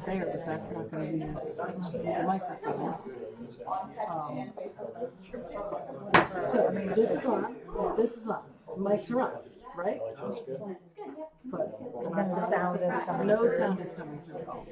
there, but that's not going to use the microphones. So this is on, this is on. Mics are on, right? But No sound is coming no through. sound is coming through at all.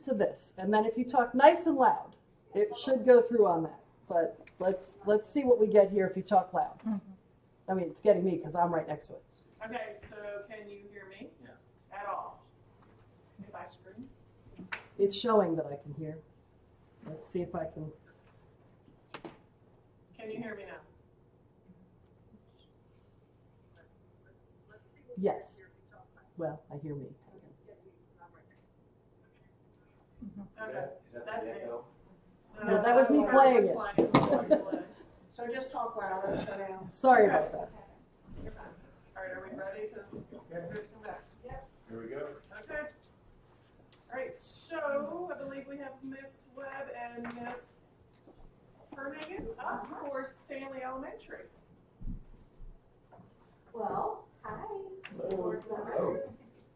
To this, and then if you talk nice and loud, it should go through on that. But let's see what we get here if you talk loud. I mean, it's getting me because I'm right next to it. Okay, so can you hear me? Yeah. At all? If I scream? It's showing that I can hear. Let's see if I can. Can you hear me now? Yes. Well, I hear me. Okay, that's it. No, that was me playing it. So just talk louder, so now. Sorry about that. You're fine. All right, are we ready to come back? Yep. Here we go. Okay. All right, so I believe we have Miss Webb and Miss Fernagan up for Stanley Elementary. Well, hi, board members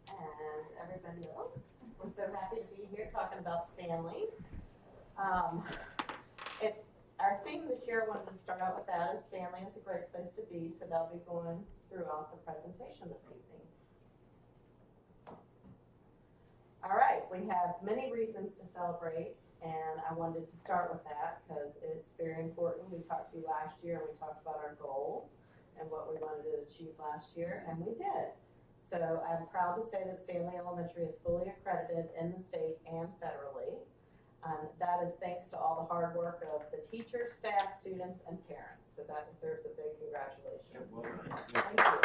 and everybody else. We're so happy to be here talking about Stanley. It's our theme this year. I wanted to start out with that, is Stanley is a great place to be, so that'll be going throughout the presentation this evening. All right, we have many reasons to celebrate, and I wanted to start with that because it's very important. We talked to you last year, and we talked about our goals and what we wanted to achieve last year, and we did. So I'm proud to say that Stanley Elementary is fully accredited in the state and federally. That is thanks to all the hard work of the teachers, staff, students, and parents. So that deserves a big congratulations. Thank you.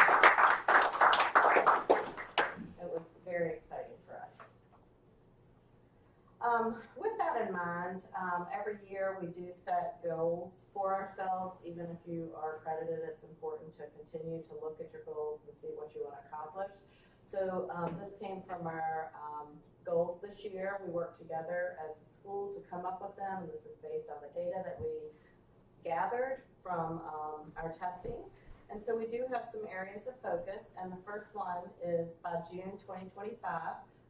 It was very exciting for us. With that in mind, every year we do set goals for ourselves. Even if you are accredited, it's important to continue to look at your goals and see what you want to accomplish. So this came from our goals this year. We worked together as a school to come up with them. This is based on the data that we gathered from our testing. And so we do have some areas of focus, and the first one is by June 2025,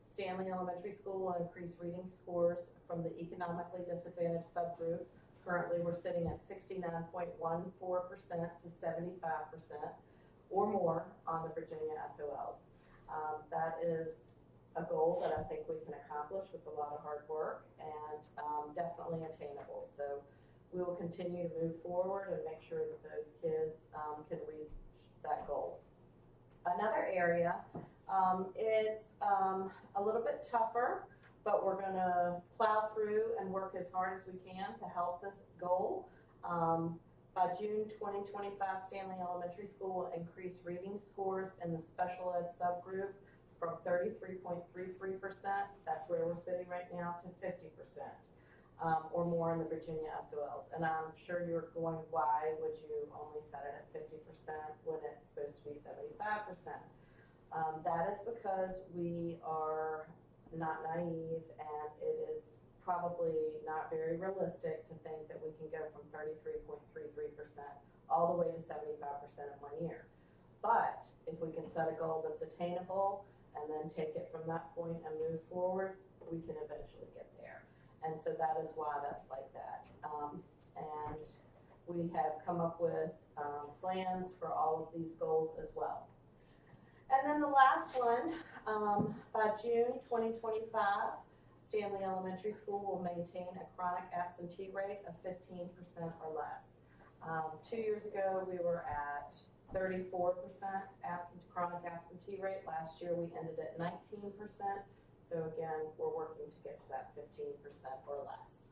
Stanley Elementary School will increase reading scores from the economically disadvantaged subgroup. Currently, we're sitting at 69.14% to 75% or more on the Virginia SOLs. That is a goal that I think we can accomplish with a lot of hard work and definitely attainable. So we will continue to move forward and make sure that those kids can reach that goal. Another area, it's a little bit tougher, but we're going to plow through and work as hard as we can to help this goal. By June 2025, Stanley Elementary School will increase reading scores in the special ed subgroup from 33.33%, that's where we're sitting right now, to 50%. Or more in the Virginia SOLs. And I'm sure you're going, why would you only set it at 50% when it's supposed to be 75%? That is because we are not naive, and it is probably not very realistic to think that we can go from 33.33% all the way to 75% in 1 year. But if we can set a goal that's attainable and then take it from that point and move forward, we can eventually get there. And so that is why that's like that. And we have come up with plans for all of these goals as well. And then the last one, by June 2025, Stanley Elementary School will maintain a chronic absentee rate of 15% or less. 2 years ago, we were at 34% chronic absentee rate. Last year, we ended at 19%. So again, we're working to get to that 15% or less.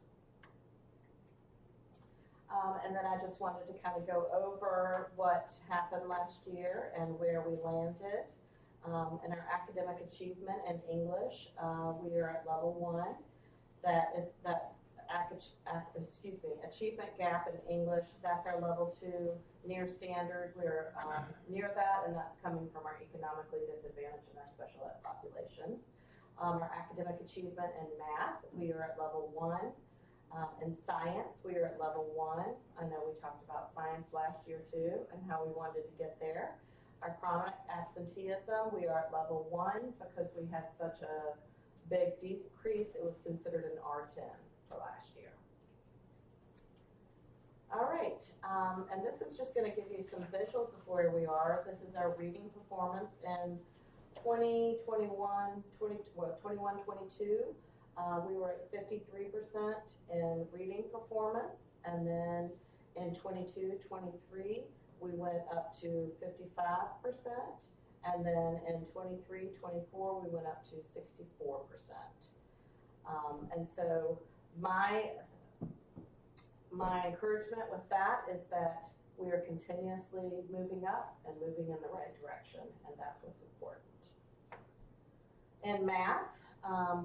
And then I just wanted to kind of go over what happened last year and where we landed. In our academic achievement in English, we are at level 1. That is achievement gap in English. That's our level 2 near standard. We're near that, and that's coming from our economically disadvantaged and our special ed populations. Our academic achievement in math, we are at level 1. In science, we are at level 1. I know we talked about science last year too and how we wanted to get there. Our chronic absenteeism, we are at level 1 because we had such a big decrease. It was considered an R10 for last year. All right, and this is just going to give you some visuals of where we are. This is our reading performance in 21-22, we were at 53% in reading performance, and then in 22-23, we went up to 55%, and then in 23-24, we went up to 64%. And so my encouragement with that is that we are continuously moving up and moving in the right direction, and that's what's important. In math,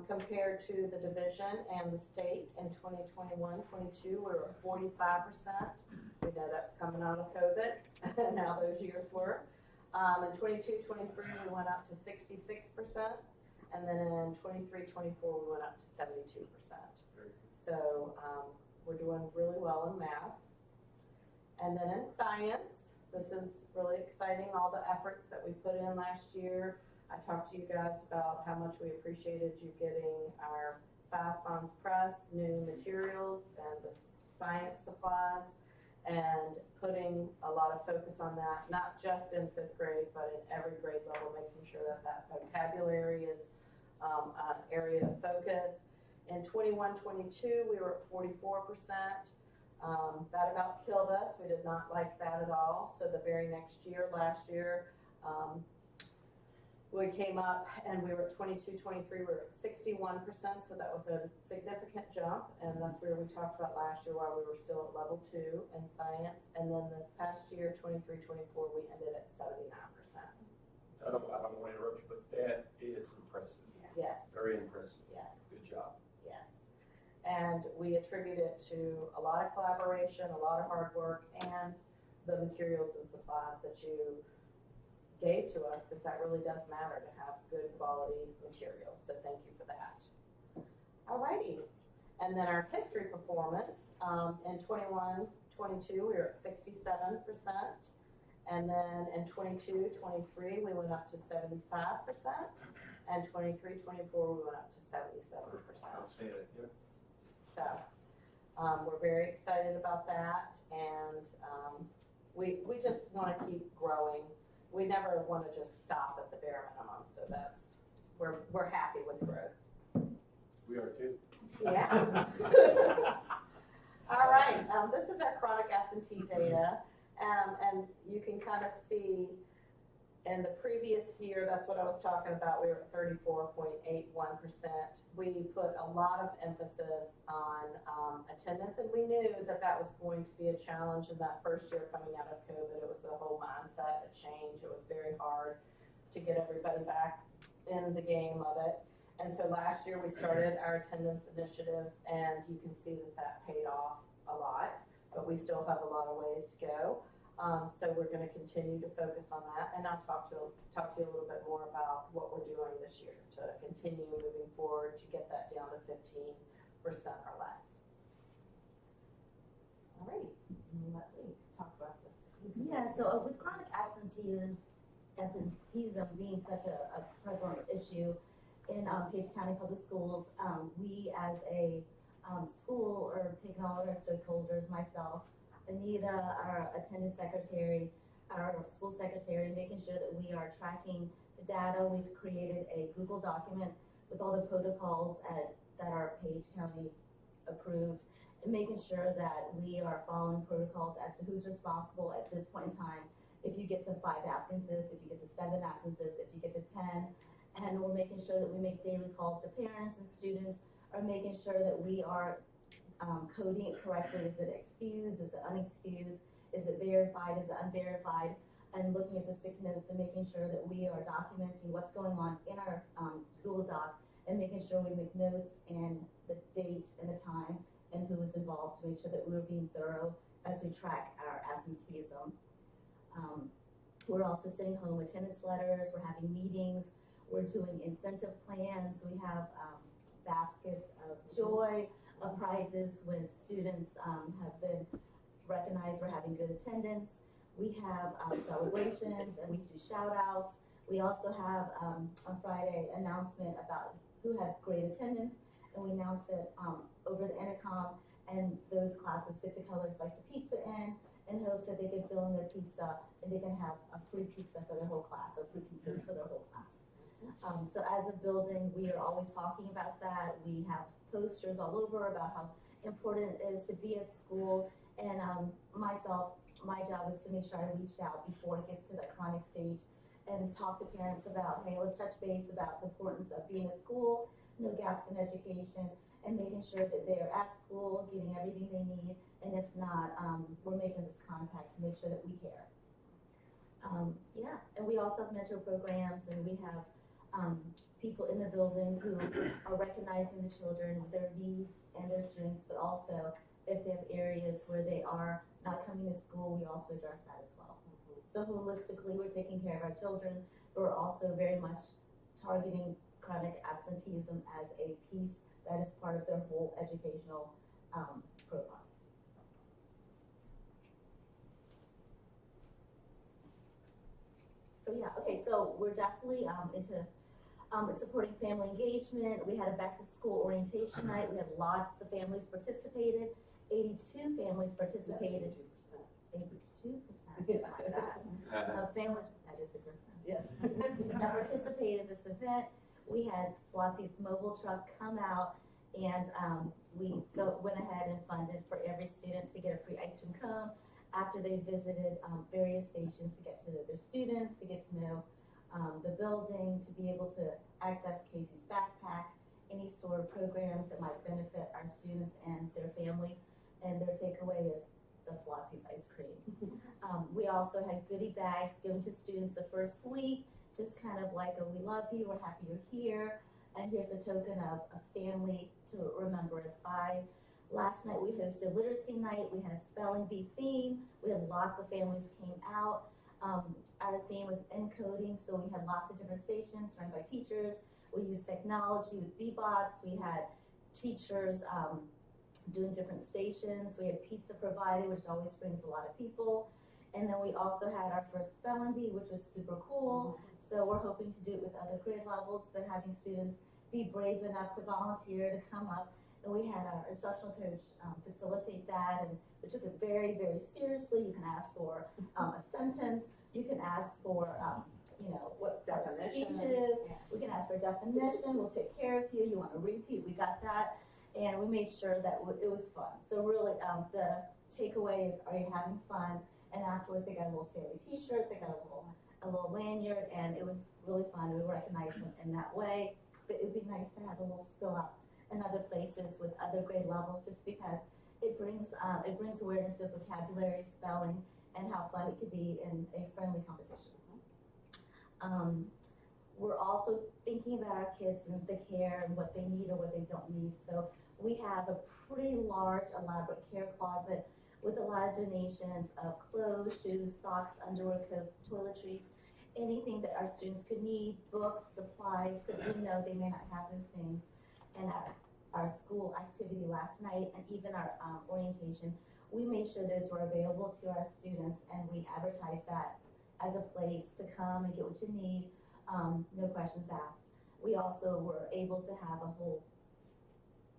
compared to the division and the state in 2021-22, we were at 45%. We know that's coming out of COVID and how those years were. In 22-23, we went up to 66%, and then in 23-24, we went up to 72%. So we're doing really well in math. And then in science, this is really exciting, all the efforts that we put in last year. I talked to you guys about how much we appreciated you getting our 5 Fonts Press, new materials, and the science supplies, and putting a lot of focus on that, not just in 5th grade, but in every grade level, making sure that that vocabulary is an area of focus. In 21-22, we were at 44%. That about killed us. We did not like that at all. So the very next year, last year, we came up and we were at 22-23, we were at 61%, so that was a significant jump, and that's where we talked about last year while we were still at level 2 in science, and then this past year, 23-24, we ended at 79%. I don't want to interrupt you, but that is impressive. Yes. Very impressive. Yes. Good job. Yes. And we attribute it to a lot of collaboration, a lot of hard work, and the materials and supplies that you gave to us, because that really does matter to have good quality materials. So thank you for that. Alrighty. And then our history performance, in 21-22, we were at 67%. And then in 22-23, we went up to 75%. And 23-24, we went up to 77%. Outstanding, yeah. So we're very excited about that, and we just want to keep growing. We never want to just stop at the bare minimum, so we're happy with growth. We are too. Yeah. All right, this is our chronic absentee data, and you can kind of see in the previous year, that's what I was talking about, we were at 34.81%. We put a lot of emphasis on attendance, and we knew that that was going to be a challenge in that first year coming out of COVID. It was a whole mindset, a change. It was very hard to get everybody back in the game of it. And so last year we started our attendance initiatives, and you can see that that paid off a lot, but we still have a lot of ways to go. So we're going to continue to focus on that, and I'll talk to you a little bit more about what we're doing this year to continue moving forward to get that down to 15% or less. All right, let me talk about this. Yeah, so with chronic absenteeism being such a prevalent issue in Page County Public Schools, we as a school are taking all of our stakeholders, myself, Anita, our attendance secretary, our school secretary, making sure that we are tracking the data. We've created a Google document with all the protocols that are Page County approved, and making sure that we are following protocols as to who's responsible at this point in time. If you get to 5 absences, if you get to 7 absences, if you get to 10, and we're making sure that we make daily calls to parents and students, are making sure that we are coding it correctly. Is it excused? Is it unexcused? Is it verified? Is it unverified? And looking at the sick notes and making sure that we are documenting what's going on in our Google Doc, and making sure we make notes and the date and the time and who is involved, to make sure that we're being thorough as we track our absenteeism. We're also sending home attendance letters. We're having meetings. We're doing incentive plans. We have baskets of joy, of prizes when students have been recognized for having good attendance. We have celebrations, and we do shout outs. We also have on Friday announcement about who had great attendance, and we announce it over the intercom, and those classes get to color a slice of pizza in hopes that they can fill in their pizza and they can have a free pizza for their whole class, or free pizzas for their whole class. So as a building, we are always talking about that. We have posters all over about how important it is to be at school, and my job is to make sure I reach out before it gets to that chronic stage and talk to parents about, hey, let's touch base about the importance of being at school, no gaps in education, and making sure that they're at school, getting everything they need, and if not, we're making this contact to make sure that we care. Yeah, and we also have mentor programs, and we have people in the building who are recognizing the children, their needs and their strengths, but also if they have areas where they are not coming to school, we also address that as well. So holistically, we're taking care of our children, but we're also very much targeting chronic absenteeism as a piece that is part of their whole educational profile. So yeah, okay, so we're definitely into supporting family engagement. We had a back to school orientation night. We had lots of families participated. 82 families participated. 82%. Like that. Families, that is a difference. Yes. That participated in this event. We had Flossie's mobile truck come out, and we went ahead and funded for every student to get a free ice cream cone after they visited various stations to get to know their students, to get to know the building, to be able to access Casey's backpack, any sort of programs that might benefit our students and their families, and their takeaway is the Flossie's ice cream. We also had goodie bags given to students the first week, just kind of like a we love you, we're happy you're here, And here's a token of a Stanley to remember us by. Last night we hosted literacy night. We had a spelling bee theme. We had lots of families came out. Our theme was encoding, so we had lots of different stations run by teachers. We used technology with B-bots. We had teachers doing different stations. We had pizza provided, which always brings a lot of people. And then we also had our first spelling bee, which was super cool. So we're hoping to do it with other grade levels, but having students be brave enough to volunteer to come up. And we had our instructional coach facilitate that, and we took it very, very seriously. You can ask for a sentence. You can ask for, what Definition. speech is. Yeah. We can ask for definition. We'll take care of you. You want to repeat? We got that. And we made sure that it was fun. So really, the takeaway is, are you having fun? And afterwards, they got a little Stanley T-shirt. They got a little lanyard, and it was really fun. We recognized them in that way. But it would be nice to have a little spill up in other places with other grade levels, just because it brings awareness of vocabulary, spelling, and how fun it could be in a friendly competition. We're also thinking about our kids and the care and what they need or what they don't need. So we have a pretty large, elaborate care closet with a lot of donations of clothes, shoes, socks, underwear, coats, toiletries, anything that our students could need, books, supplies, because we know they may not have those things. And our school activity last night and even our orientation, we made sure those were available to our students, and we advertised that as a place to come and get what you need, no questions asked. We also were able to have a whole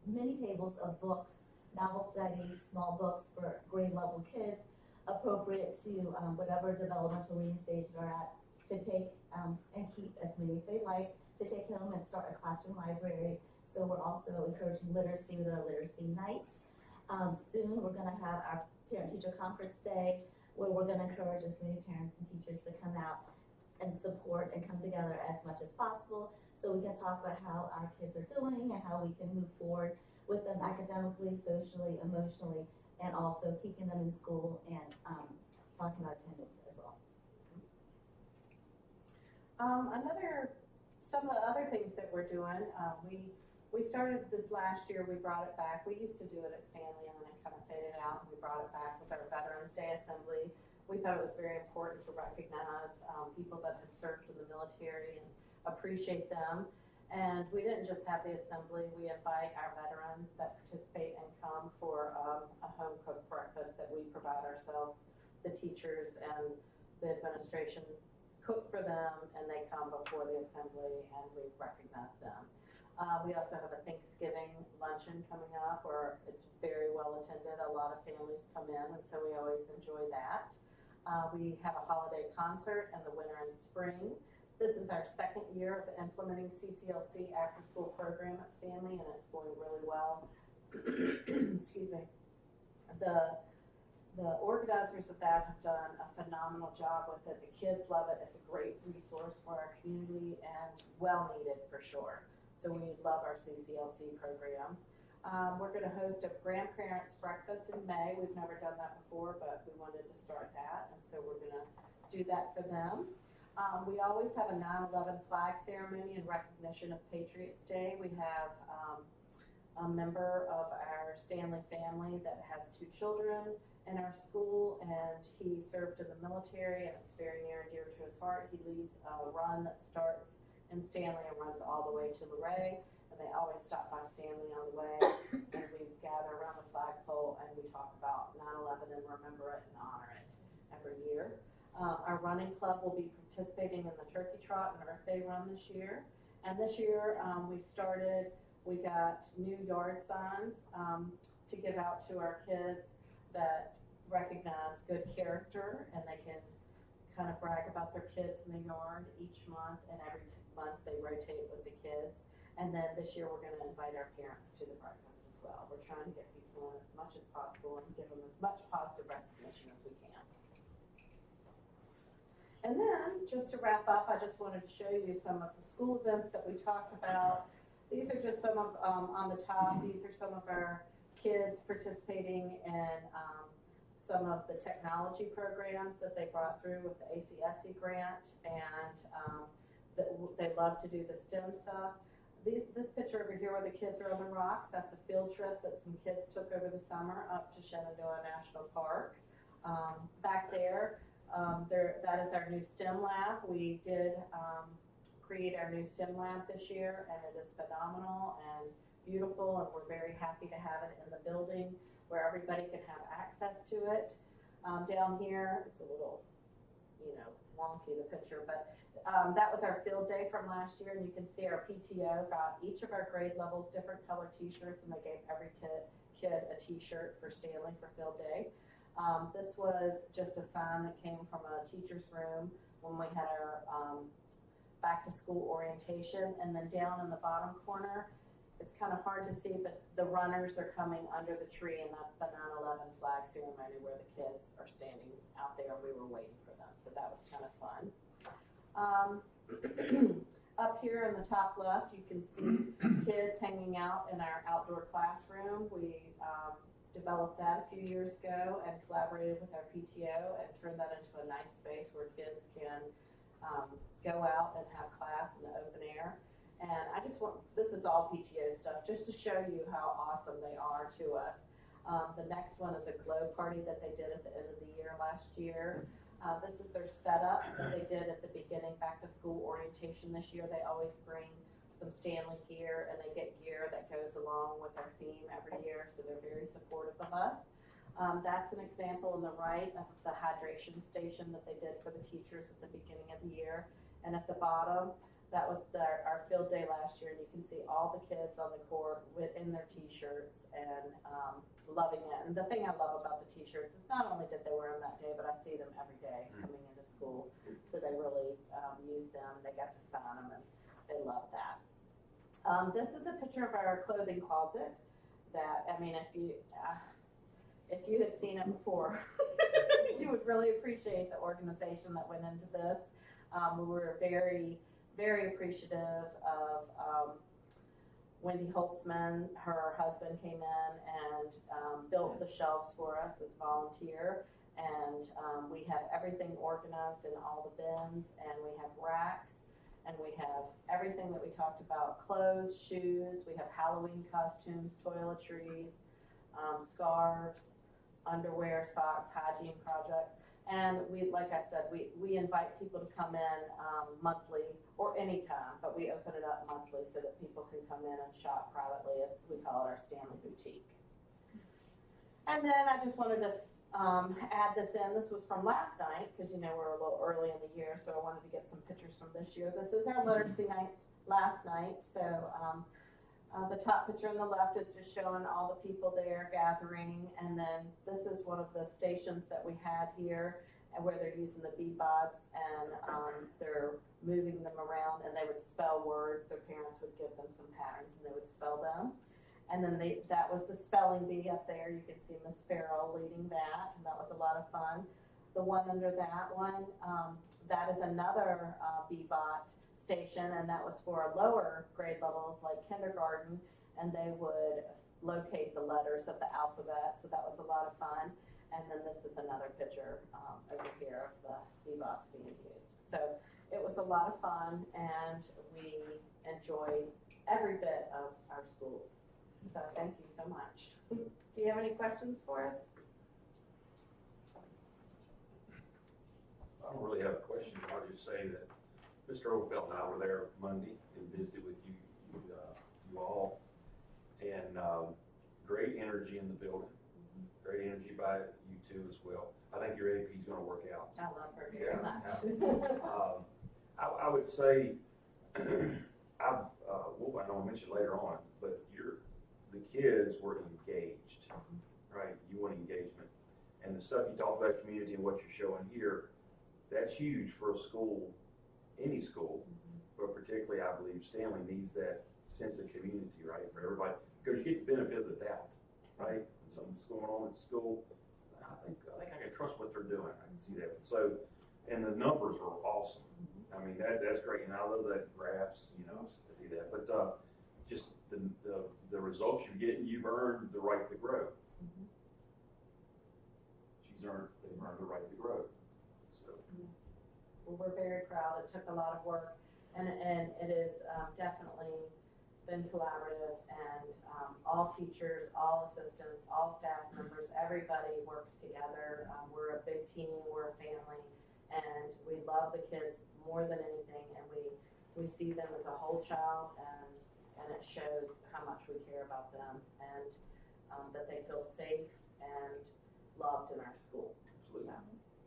many tables of books, novel studies, small books for grade level kids, appropriate to whatever developmental reading stage they're at, to take and keep as many as they like, to take home and start a classroom library. So we're also encouraging literacy with our literacy night. Soon we're going to have our parent-teacher conference day, where we're going to encourage as many parents and teachers to come out and support and come together as much as possible, so we can talk about how our kids are doing and how we can move forward with them academically, socially, emotionally, and also keeping them in school and talking about attendance as well. Some of the other things that we're doing, we started this last year, we brought it back. We used to do it at Stanley and then it kind of faded out, and we brought it back with our Veterans Day Assembly. We thought it was very important to recognize people that had served in the military and appreciate them. And we didn't just have the assembly, we invite our veterans that participate and come for a home cooked breakfast that we provide ourselves. The teachers and the administration cook for them, and they come before the assembly and we recognize them. We also have a Thanksgiving luncheon coming up where it's very well attended. A lot of families come in, and so we always enjoy that. We have a holiday concert in the winter and spring. This is our second year of implementing CCLC after-school program at Stanley, and it's going really well. Excuse me. The organizers of that have done a phenomenal job with it. The kids love it. It's a great resource for our community and well needed for sure. So we love our CCLC program. We're going to host a grandparents breakfast in May. We've never done that before, but we wanted to start that, and so we're going to do that for them. We always have a 9/11 flag ceremony in recognition of Patriots Day. We have a member of our Stanley family that has 2 children in our school, and he served in the military, and it's very near and dear to his heart. He leads a run that starts in Stanley and runs all the way to Luray, and they always stop by Stanley on the way, and we gather around the flagpole and we talk about 9/11 and remember it and honor it every year. Our running club will be participating in the Turkey Trot and Earth Day run this year, and this year we got new yard signs to give out to our kids that recognize good character, and they can kind of brag about their kids in the yard each month, and every month they rotate with the kids. And then this year we're going to invite our parents to the breakfast as well. We're trying to get people in as much as possible and give them as much positive recognition as we can. And then, just to wrap up, I just wanted to show you some of the school events that we talked about. These are just some of, on the top, these are some of our kids participating in some of the technology programs that they brought through with the ACSC grant, and they love to do the STEM stuff. This picture over here where the kids are on the rocks, that's a field trip that some kids took over the summer up to Shenandoah National Park. Back there, that is our new STEM lab. We did create our new STEM lab this year, and it is phenomenal and beautiful, and we're very happy to have it in the building where everybody can have access to it. Down here, it's a little, wonky, the picture, but that was our field day from last year, and you can see our PTO got each of our grade levels different color t-shirts, and they gave every kid a t-shirt for Stanley for field day. This was just a sign that came from a teacher's room when we had our back to school orientation, and then down in the bottom corner, it's kind of hard to see, but the runners are coming under the tree, and that's the 9/11 flag ceremony where the kids are standing out there, and we were waiting for them, so that was kind of fun. Up here in the top left, you can see kids hanging out in our outdoor classroom. We developed that a few years ago and collaborated with our PTO and turned that into a nice space where kids can go out and have class in the open air. And I just this is all PTO stuff, just to show you how awesome they are to us. The next one is a glow party that they did at the end of the year last year. This is their setup that they did at the beginning back to school orientation this year. They always bring some Stanley gear, and they get gear that goes along with our theme every year, so they're very supportive of us. That's an example on the right of the hydration station that they did for the teachers at the beginning of the year. And at the bottom, that was our field day last year, and you can see all the kids on the court in their t-shirts and loving it. And the thing I love about the t-shirts is not only did they wear them that day, but I see them every day coming into school. So they really use them. They got to sign them, and they love that. This is a picture of our clothing closet that, I mean, if you had seen it before, you would really appreciate the organization that went into this. We were very, very appreciative of Wendy Holtzman. Her husband came in and built the shelves for us as a volunteer. And we have everything organized in all the bins, and we have racks, and we have everything that we talked about: clothes, shoes, we have Halloween costumes, toiletries, scarves, underwear, socks, hygiene projects. And like I said, we invite people to come in monthly or anytime, but we open it up monthly so that people can come in and shop privately. We call it our Stanley Boutique. And then I just wanted to add this in. This was from last night, because we're a little early in the year, so I wanted to get some pictures from this year. This is our literacy night last night. So the top picture on the left is just showing all the people there gathering, and then this is one of the stations that we had here, and where they're using the B-bots, and they're moving them around, and they would spell words. Their parents would give them some patterns, and they would spell them. And then that was the spelling bee up there. You can see Miss Farrell leading that, and that was a lot of fun. The one under that one, that is another B-bot station, and that was for lower grade levels like kindergarten, and they would locate the letters of the alphabet, so that was a lot of fun. And then this is another picture over here of the B-bots being used. So it was a lot of fun, and we enjoyed every bit of our school. So thank you so much. Do you have any questions for us? I don't really have a question. I'll just say that Mr. Overfelt and I were there Monday and visited with you all, and great energy in the building. Great energy by you two as well. I think your AP is going to work out. I love her very much. I would say, I know I'll mention later on, but the kids were engaged, right? You want engagement. And the stuff you talk about community and what you're showing here, that's huge for a school, any school, but particularly I believe Stanley needs that sense of community, right, for everybody, because you get the benefit of the doubt, right? When something's going on at school, I think I can trust what they're doing. I can see that. So, and the numbers are awesome. I mean, that's great, and I love that graphs, to do that. But just the results you're getting, you've earned the right to grow. They've earned the right to grow. So. Well, we're very proud. It took a lot of work, and it is definitely been collaborative, and all teachers, all assistants, all staff members, everybody works together. We're a big team, we're a family, and we love the kids more than anything, and we see them as a whole child, and it shows how much we care about them, and that they feel safe and loved in our school. Absolutely. So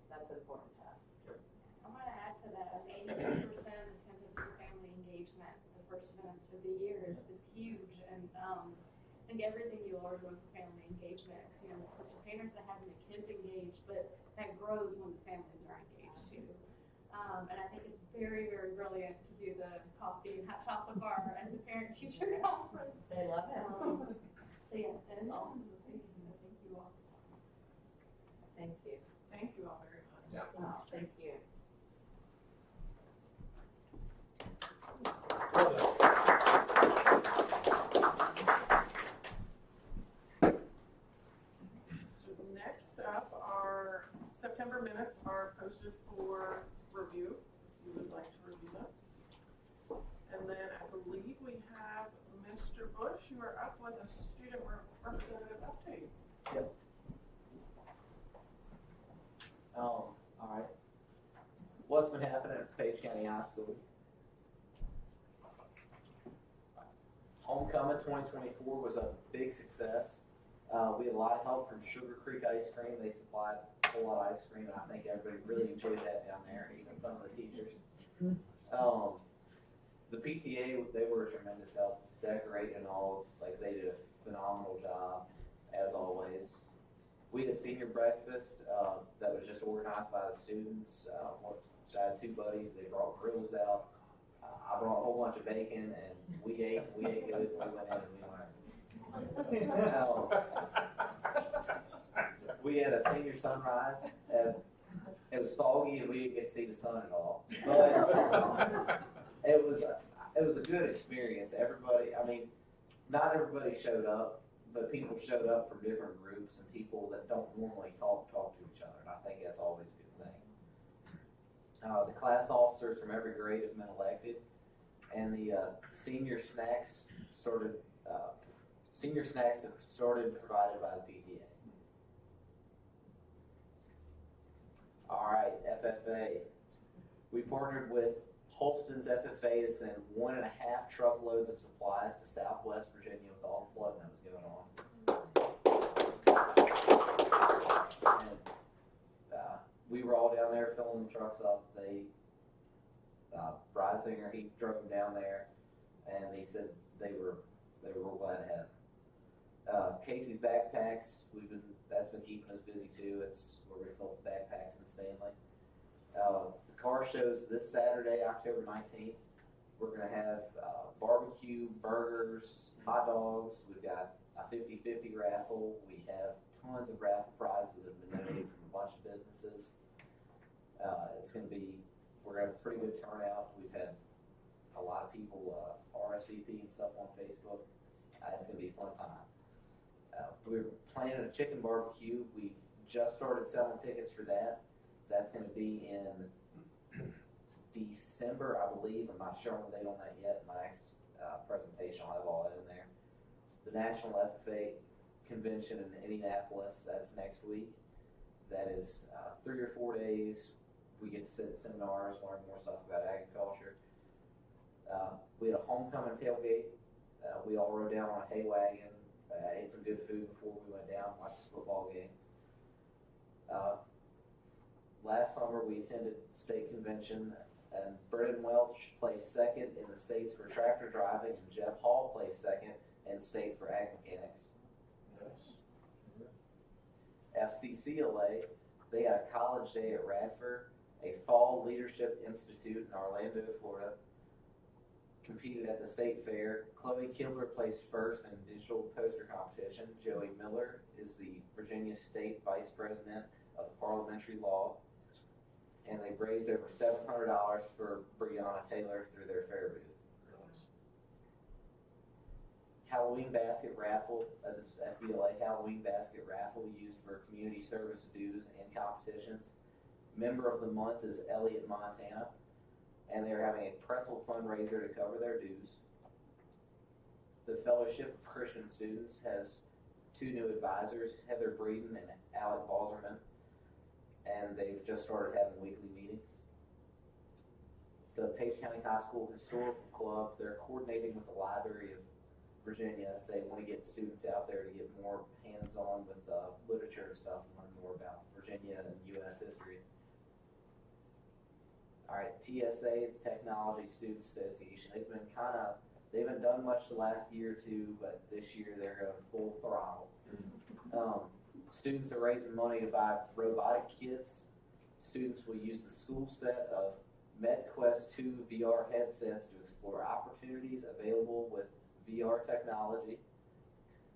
that's important to us. I want to add to that, 82% attendance for family engagement, the first event of the year is huge, and I think everything you all are doing for family engagement, you know, Mr. Painters are having the kids engaged, but that grows when the families are engaged too. And I think it's very, very brilliant to do the coffee and hot chocolate bar at the parent-teacher conference. They love it. So yeah, that is awesome to see, so thank you all. Thank you. Thank you all very much. Yeah. Oh, thank you. So next up, our September minutes are posted for review, if you would like to review them. And then I believe we have Mr. Bush, you are up with a student representative update. All right. What's been happening at Page County High School? Homecoming 2024 was a big success. We had a lot of help from Sugar Creek Ice Cream. They supplied a whole lot of ice cream, and I think everybody really enjoyed that down there, even some of the teachers. The PTA, they were a tremendous help decorating all, like they did a phenomenal job, as always. We had a senior breakfast that was just organized by the students. I had two buddies, they brought grills out. I brought a whole bunch of bacon, and we ate good. We went in and we learned. We had a senior sunrise, and it was foggy, and we didn't get to see the sun at all. But it was a good experience. Everybody, I mean, not everybody showed up, but people showed up from different groups and people that don't normally talk to each other, and I think that's always a good thing. The class officers from every grade have been elected, and the senior snacks have started provided by the PTA. All right, FFA. We partnered with Holston's FFA to send 1.5 truckloads of supplies to Southwest Virginia with all the flooding that was going on. And, we were all down there filling the trucks up. Bride Singer, he drove them down there, and he said they were real glad to have them. Casey's Backpacks, that's been keeping us busy too. It's where we fill backpacks in Stanley. The car shows this Saturday, October 19th. We're going to have barbecue, burgers, hot dogs. We've got a 50-50 raffle. We have tons of raffle prizes that have been donated from a bunch of businesses. We're going to have a pretty good turnout. We've had a lot of people RSVP and stuff on Facebook. It's going to be a fun time. We're planning a chicken barbecue. We just started selling tickets for that. That's going to be in December, I believe. I'm not sure on the date on that yet. My next presentation, I'll have all that in there. The National FFA Convention in Indianapolis, that's next week. That is 3 or 4 days. We get to sit at seminars, learn more stuff about agriculture. We had a homecoming tailgate. We all rode down on a hay wagon, ate some good food before we went down, watched the football game. Last summer we attended state convention, and Brendan Welch placed second in the states for tractor driving, and Jeff Hall placed second in state for ag mechanics. FCCLA, they had a college day at Radford, a fall leadership institute in Orlando, Florida. Competed at the state fair. Chloe Kilder placed first in digital poster competition. Joey Miller is the Virginia State Vice President of Parliamentary Law. And they raised over $700 for Breonna Taylor through their fair booth. Halloween basket raffle, this is FBLA Halloween basket raffle used for community service dues and competitions. Member of the month is Elliott, Montana, and they're having a pretzel fundraiser to cover their dues. The Fellowship of Christian Students has 2 new advisors, Heather Breeden and Alec Balzerman, and they've just started having weekly meetings. The Page County High School Historical Club, they're coordinating with the Library of Virginia. They want to get students out there to get more hands-on with literature and stuff, and learn more about Virginia and U.S. history. All right, TSA, the Technology Students Association, they haven't done much the last year or two, but this year they're going full throttle. Students are raising money to buy robotic kits. Students will use the school set of MedQuest 2 VR headsets to explore opportunities available with VR technology.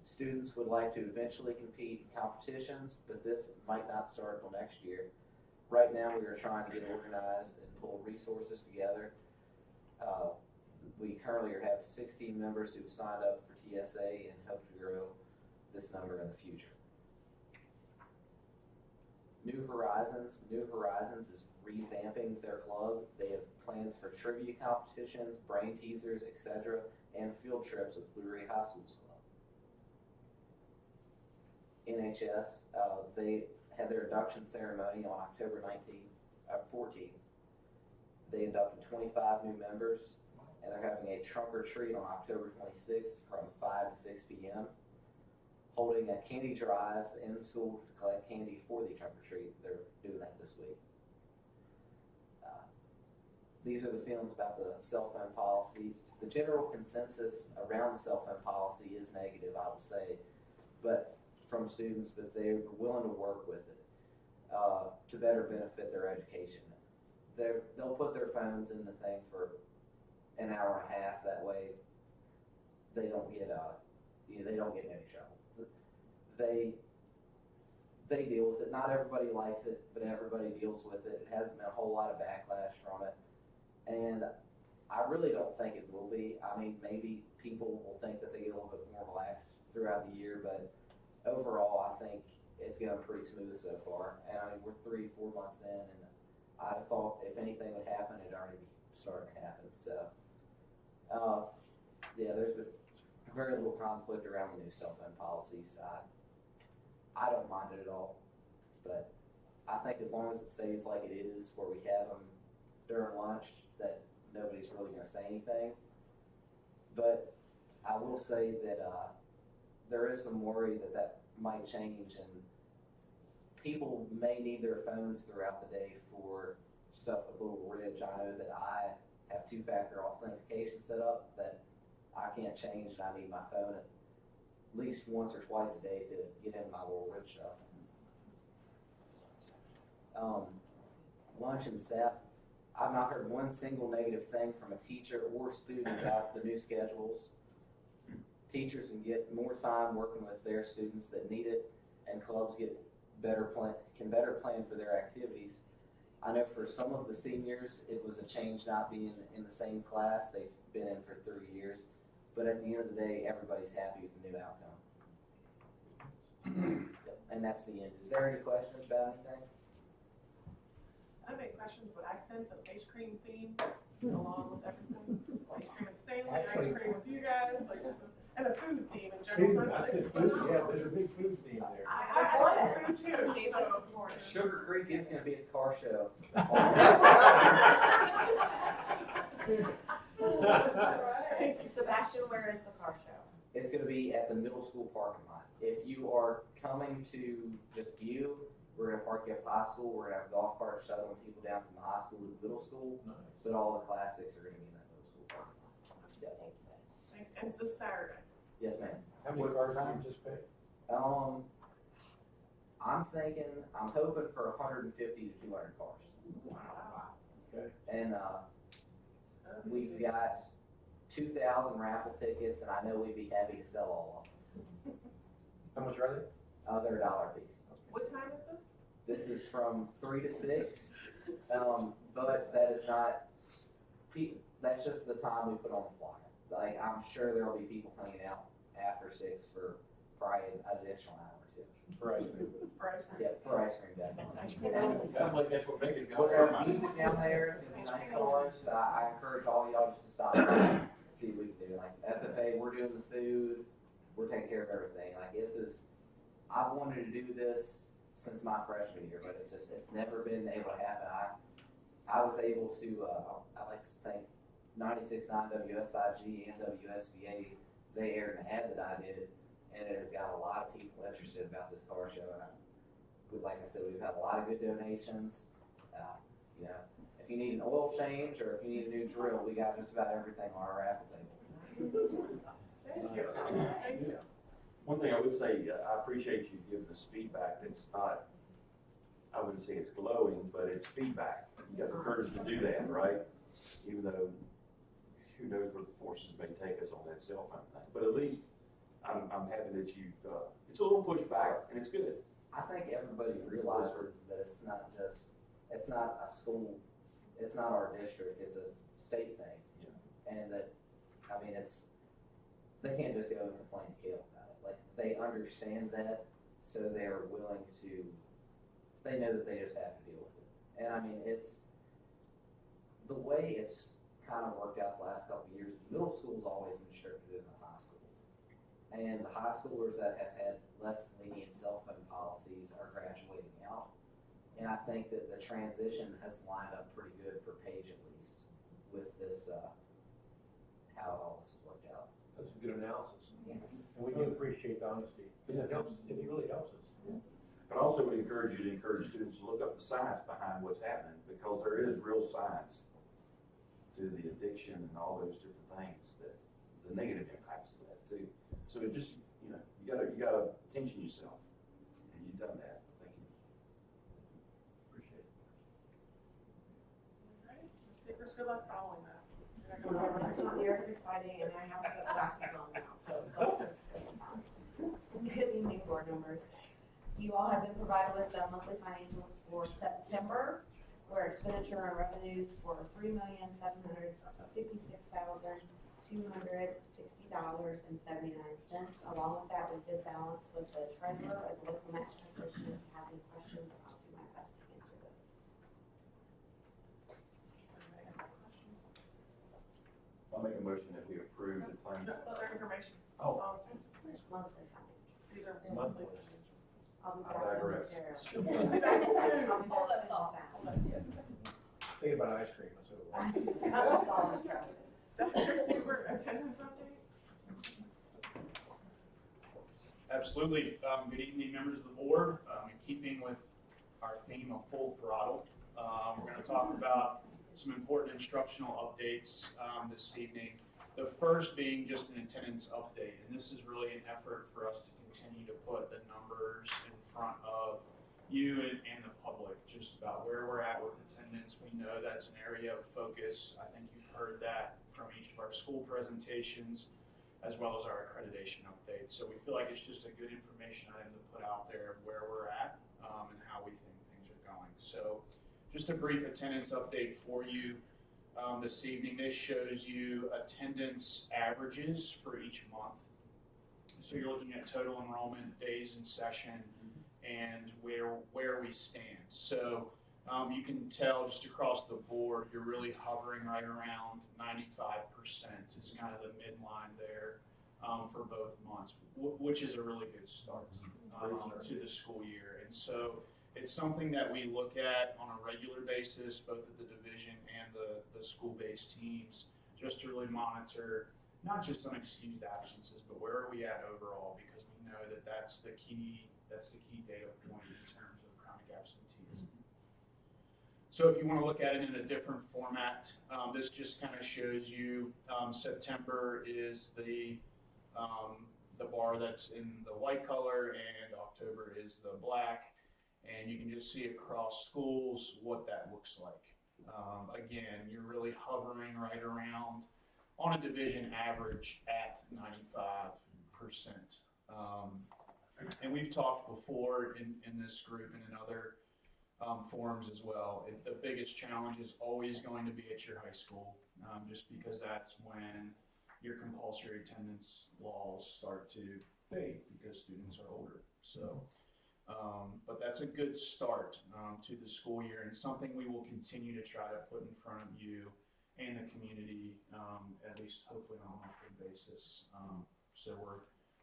Students would like to eventually compete in competitions, but this might not start until next year. Right now, we are trying to get organized and pull resources together. We currently have 16 members who've signed up for TSA and hope to grow this number in the future. New Horizons is revamping their club. They have plans for trivia competitions, brain teasers, etc., and field trips with Blue Ray High School's club. NHS, they had their induction ceremony on October 14th. They inducted 25 new members, and they're having a trunk or treat on October 26th from 5 to 6 p.m. Holding a candy drive in school to collect candy for the trunk or treat. They're doing that this week. These are the feelings about the cell phone policy. The general consensus around the cell phone policy is negative, I will say, but from students, but they're willing to work with it to better benefit their education. They'll put their phones in the thing for an hour and a half. That way, they don't get they don't get in any trouble. They deal with it. Not everybody likes it, but everybody deals with it. It hasn't been a whole lot of backlash from it, and I really don't think it will be. I mean, maybe people will think that they get a little bit more relaxed throughout the year, but overall, I think it's going pretty smooth so far. And I mean, we're 3-4 months in, and I thought if anything would happen, it'd already be starting to happen. So, yeah, there's been very little conflict around the new cell phone policies. I don't mind it at all, but I think as long as it stays like it is, where we have them during lunch, that nobody's really going to say anything. But I will say that there is some worry that that might change, and people may need their phones throughout the day for stuff with Little Ridge. I know that I have 2-factor authentication set up that I can't change, and I need my phone at least once or twice a day to get in my Little Ridge stuff. Lunch and SEP. I've not heard one single negative thing from a teacher or student about the new schedules. Teachers can get more time working with their students that need it, and clubs can better plan for their activities. I know for some of the seniors, it was a change not being in the same class. They've been in for 3 years, but at the end of the day, everybody's happy with the new outcome. Yep. And that's the end. Is there any questions about anything? I have any questions, but I sense an ice cream theme along with everything. Ice cream and Stanley, ice cream with you guys, like and a food theme in general. Food, I said food, yeah, there's a big food theme there. I like food too, so. Sugar Creek is going to be at the car show. Sebastian, where is the car show? It's going to be at the middle school parking lot. If you are coming to just view, we're going to park you up high school. We're going to have golf carts shuttling people down from the high school to the middle school. Nice. But all the classics are going to be in that middle school parking lot. Yeah. And it's this Saturday. Yes, ma'am. How many cars do you anticipate? I'm hoping for 150 to 200 cars. Wow. Okay. And we've got 2,000 raffle tickets, and I know we'd be happy to sell all of them. How much are they? They're $1 a piece. What time is this? This is from 3 to 6, but that is not, that's just the time we put on the flyer. Like, I'm sure there will be people hanging out after 6 for probably an additional hour or 2. For ice cream. For ice cream. Yeah, for ice cream, definitely. Ice cream. Sounds like that's what Becky's We're going to have music down there, it's going to be nice cars. I encourage all y'all just to stop by. see what we can do. Like FFA, we're doing the food, we're taking care of everything. Like I've wanted to do this since my freshman year, but it's never been able to happen. I was able to, I like to think 96.9 WSIG and WSVA, they aired an ad that I did, and it has got a lot of people interested about this car show. And like I said, we've had a lot of good donations. You know, if you need an oil change or if you need a new drill, we got just about everything on our raffle table. Thank you. Thank you. One thing I would say, I appreciate you giving us feedback. It's not, I wouldn't say it's glowing, but it's feedback. You got the courage to do that, right? Even though who knows where the forces may take us on that cell phone thing. But at least I'm happy that you've, it's a little pushback and it's good. I think everybody realizes that it's not a school, it's not our district, it's a state thing. Yeah. And that, I mean, they can't just go and complain to Kale about it. Like, they understand that, so they're willing to, they know that they just have to deal with it. And I mean, the way it's kind of worked out the last couple of years, the middle school's always been stricter than the high school. And the high schoolers that have had less lenient cell phone policies are graduating out. And I think that the transition has lined up pretty good for Paige, at least, with this, how all this has worked out. That's a good analysis. Yeah. And we do appreciate the honesty, because it really helps us. But I also would encourage you to encourage students to look up the science behind what's happening, because there is real science to the addiction and all those different things, that the negative impacts of that too. So it just, you know, you gotta attention yourself, and you've done that. Thank you. Appreciate it. All right, Ms. Seekers, good luck following that. It's not near as exciting, and I have to put glasses on now, so let's just. Good evening, board members. You all have been provided with the monthly financials for September, where expenditure and revenues were $3,766,260.79. Along with that, we did balance with the treasurer and the local match position. If you have any questions, I'll do my best to answer those. I'll make a motion that we approve the plan. No, other information. Oh. Monthly financials. These are Monthly. monthly. I'll be I back digress. momentarily. She'll be back soon. I'll be Hold back that thought. soon. Hold that. Thinking about ice cream, that's what it was. That's all distracted. Dr. Huber, attendance update? Absolutely. Good evening, members of the board. In keeping with our theme of full throttle, we're going to talk about some important instructional updates this evening. The first being just an attendance update, and this is really an effort for us to continue to put the numbers in front of you and the public, just about where we're at with attendance. We know that's an area of focus. I think you've heard that from each of our school presentations, as well as our accreditation updates. So we feel like it's just a good information item to put out there of where we're at and how we think things are going. So just a brief attendance update for you this evening. This shows you attendance averages for each month. So you're looking at total enrollment, days in session, and where we stand. So you can tell just across the board, you're really hovering right around 95% is kind of the midline there for both months, which is a really good start to the school year. And so it's something that we look at on a regular basis, both at the division and the school-based teams, just to really monitor not just unexcused absences, but where are we at overall, because we know that that's the key data point in terms of chronic absenteeism. So if you want to look at it in a different format, this just kind of shows you September is the bar that's in the white color, and October is the black, and you can just see across schools what that looks like. Again, you're really hovering right around on a division average at 95%. And we've talked before in this group and in other forums as well. The biggest challenge is always going to be at your high school, just because that's when your compulsory attendance laws start to fade because students are older. So, but that's a good start to the school year, and something we will continue to try to put in front of you and the community, at least hopefully on a monthly basis. So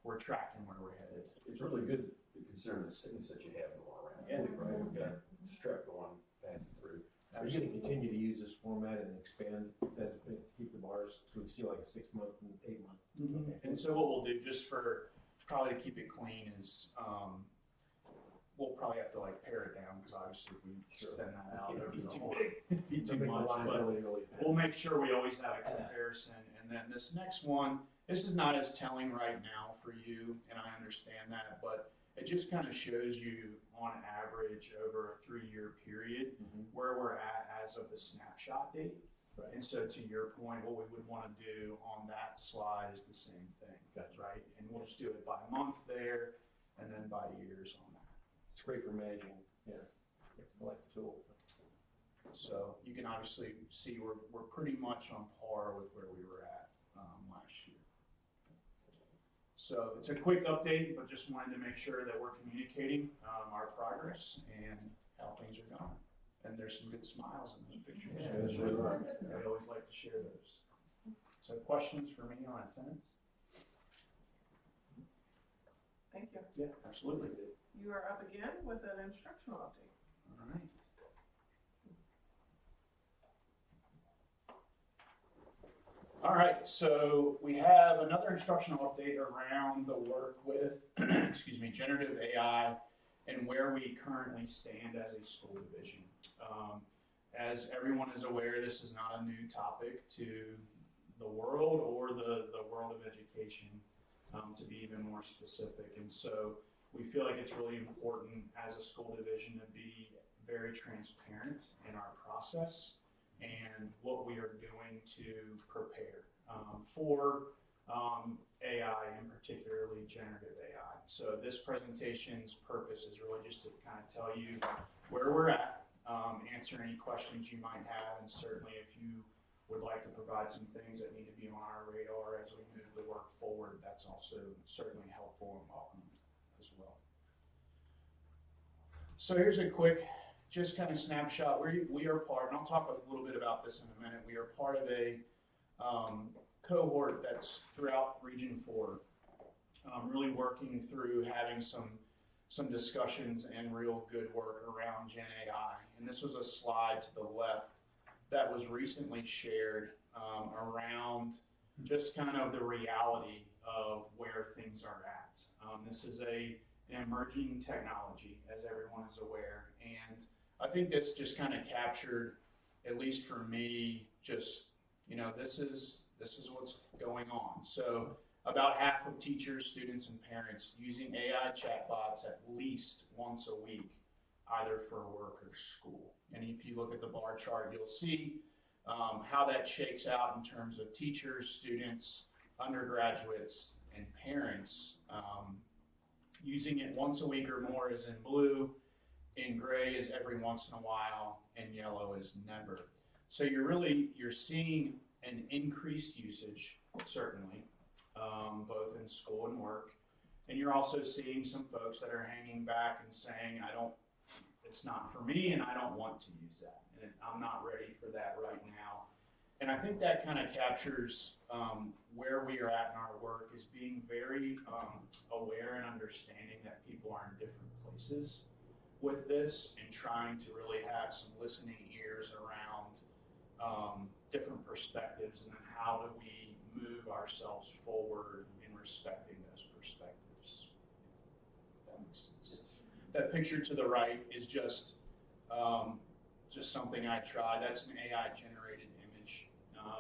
we're tracking where we're headed. It's really good considering the sickness that you have going around. Yeah. Right, we've got strep going, passing through. Are you gonna continue to use this format and expand that, keep the bars, so we see like a 6 month and 8 month? Okay. And so what we'll do, just for, probably to keep it clean, is, we'll probably have to like pare it down, because obviously if we send that out over the whole, it'd be too Make the much, line but really, really fast. we'll make sure we always have a comparison. And then this next one, this is not as telling right now for you, and I understand that, but it just kind of shows you on average over a 3-year period where we're at as of the snapshot date. Right. And so to your point, what we would want to do on that slide is the same thing, Gotcha. right? And we'll just do it by month there, and then by years on that. It's great for managing, yeah, I like the tool. So you can obviously see we're pretty much on par with where we were at last year. So it's a quick update, but just wanted to make sure that we're communicating our progress and how things are going. And there's some good smiles in those pictures. Yeah, that's really right. I always like to share those. So questions for me on attendance? Thank you. Yeah, absolutely. You are up again with an instructional update. All right. All right, so we have another instructional update around the work with, excuse me, generative AI and where we currently stand as a school division. As everyone is aware, this is not a new topic to the world or the world of education, to be even more specific. And so we feel like it's really important as a school division to be very transparent in our process and what we are doing to prepare for AI, and particularly generative AI. So this presentation's purpose is really just to kind of tell you where we're at, answer any questions you might have, and certainly if you would like to provide some things that need to be on our radar as we move the work forward, that's also certainly helpful and welcome as well. So here's a quick, just kind of snapshot. We are part, and I'll talk a little bit about this in a minute, we are part of a cohort that's throughout Region 4, really working through having some discussions and real good work around Gen AI. And this was a slide to the left that was recently shared around just kind of the reality of where things are at. This is an emerging technology, as everyone is aware, and I think this just kind of captured, at least for me, just, you know, this is what's going on. So about half of teachers, students, and parents using AI chatbots at least once a week, either for work or school. And if you look at the bar chart, you'll see how that shakes out in terms of teachers, students, undergraduates, and parents. Using it once a week or more is in blue, in gray is every once in a while, and yellow is never. So you're seeing an increased usage, certainly, both in school and work. And you're also seeing some folks that are hanging back and saying, it's not for me and I don't want to use that. And I'm not ready for that right now. And I think that kind of captures where we are at in our work, is being very aware and understanding that people are in different places with this, and trying to really have some listening ears around different perspectives, and then how do we move ourselves forward in respecting those perspectives. If that makes sense. That picture to the right is just something I tried. That's an AI generated image.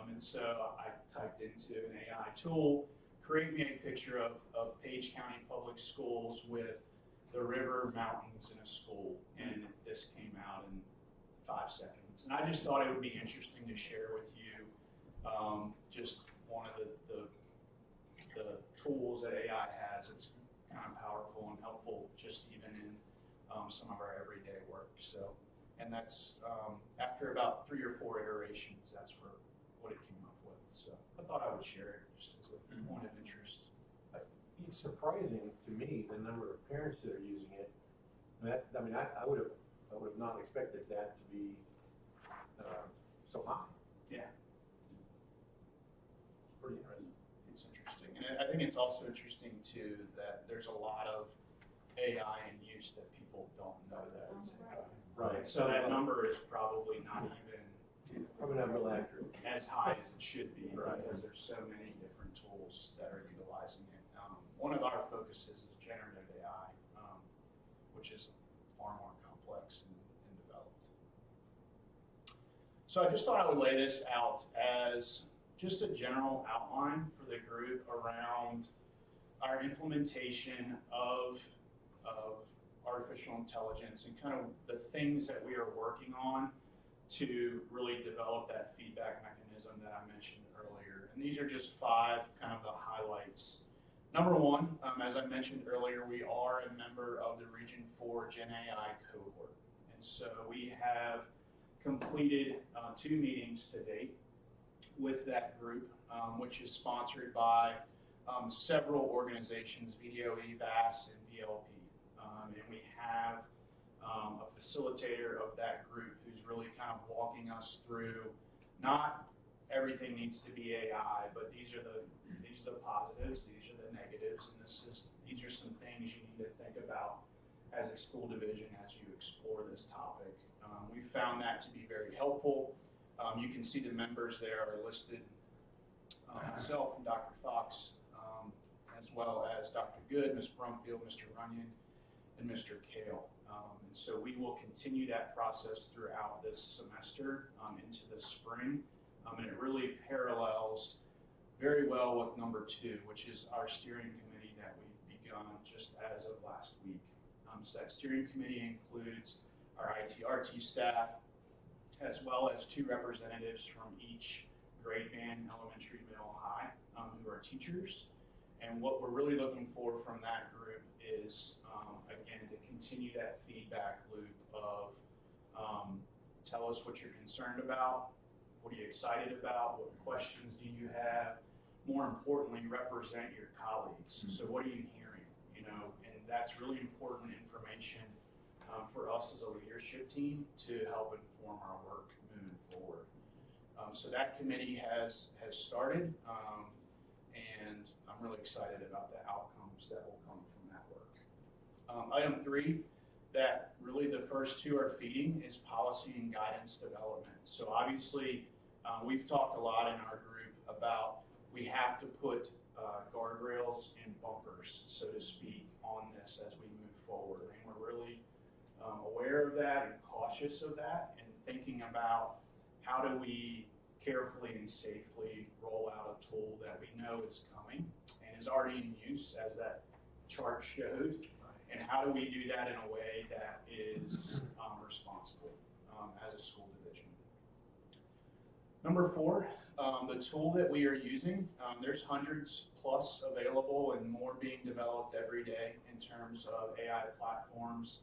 And so I typed into an AI tool, create me a picture of Page County Public Schools with the river, mountains, and a school. And this came out in 5 seconds. And I just thought it would be interesting to share with you just one of the tools that AI has. It's kind of powerful and helpful just even in some of our everyday work. So, and that's after about 3 or 4 iterations, that's what it came up with. So I thought I would share it just as a point of interest. It's surprising to me the number of parents that are using it. I would have not expected that to be so high. Yeah. I think it's also interesting too that there's a lot of AI in use that people don't know that it's AI. Right. So that number is probably not even Probably not real accurate. as high as it should be, Right. because there's so many different tools that are utilizing it. One of our focuses is generative AI, which is far more complex and developed. So I just thought I would lay this out as just a general outline for the group around our implementation of artificial intelligence and kind of the things that we are working on to really develop that feedback mechanism that I mentioned earlier. And these are just 5 kind of the highlights. Number 1, as I mentioned earlier, we are a member of the Region 4 Gen AI cohort. And so we have completed 2 meetings to date with that group, which is sponsored by several organizations, VDOE, VAS, and VLP. And we have a facilitator of that group who's really kind of walking us through, not everything needs to be AI, but these are the positives, these are the negatives, and these are some things you need to think about as a school division as you explore this topic. We found that to be very helpful. You can see the members there are listed, myself and Dr. Fox, as well as Dr. Good, Ms. Brumfield, Mr. Runyon, and Mr. Kale. And so we will continue that process throughout this semester into the spring. And it really parallels very well with number 2, which is our steering committee that we've begun just as of last week. So that steering committee includes our ITRT staff, as well as 2 representatives from each grade band, elementary, middle, high, who are teachers. And what we're really looking for from that group is, again, to continue that feedback loop of tell us what you're concerned about, what are you excited about, what questions do you have, more importantly, represent your colleagues. So what are you hearing? And that's really important information for us as a leadership team to help inform our work moving forward. So that committee has started, and I'm really excited about the outcomes that will come from that work. Item 3, that really the first 2 are feeding, is policy and guidance development. So obviously, we've talked a lot in our group about we have to put guardrails and bumpers, so to speak, on this as we move forward. And we're really aware of that and cautious of that, and thinking about how do we carefully and safely roll out a tool that we know is coming and is already in use, as that chart showed, and how do we do that in a way that is responsible as a school division. Number 4, the tool that we are using, there's hundreds plus available and more being developed every day in terms of AI platforms.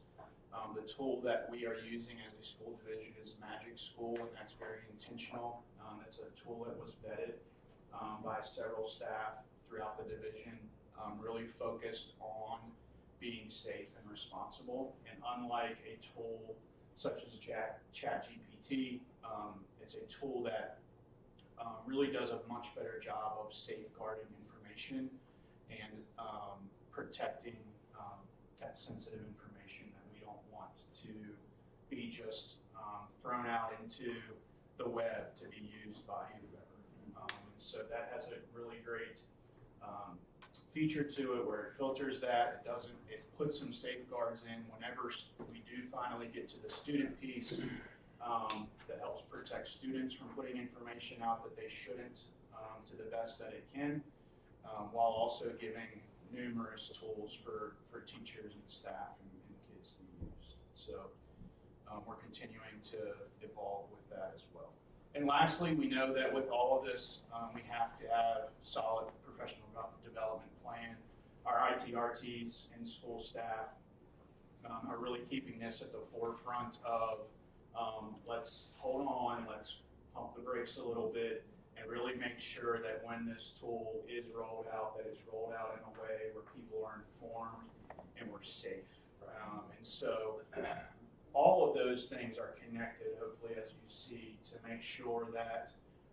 The tool that we are using as a school division is Magic School, and that's very intentional. It's a tool that was vetted by several staff throughout the division, really focused on being safe and responsible. And unlike a tool such as ChatGPT, it's a tool that really does a much better job of safeguarding information and protecting that sensitive information that we don't want to be just thrown out into the web to be used by whoever. So that has a really great feature to it where it filters that. It puts some safeguards in whenever we do finally get to the student piece that helps protect students from putting information out that they shouldn't to the best that it can, while also giving numerous tools for teachers and staff and kids to use. So we're continuing to evolve with that as well. And lastly, we know that with all of this, we have to have solid professional development plan. Our ITRTs and school staff are really keeping this at the forefront of let's hold on, let's pump the brakes a little bit, and really make sure that when this tool is rolled out, that it's rolled out in a way where people are informed and we're safe. And so all of those things are connected, hopefully, as you see, to make sure that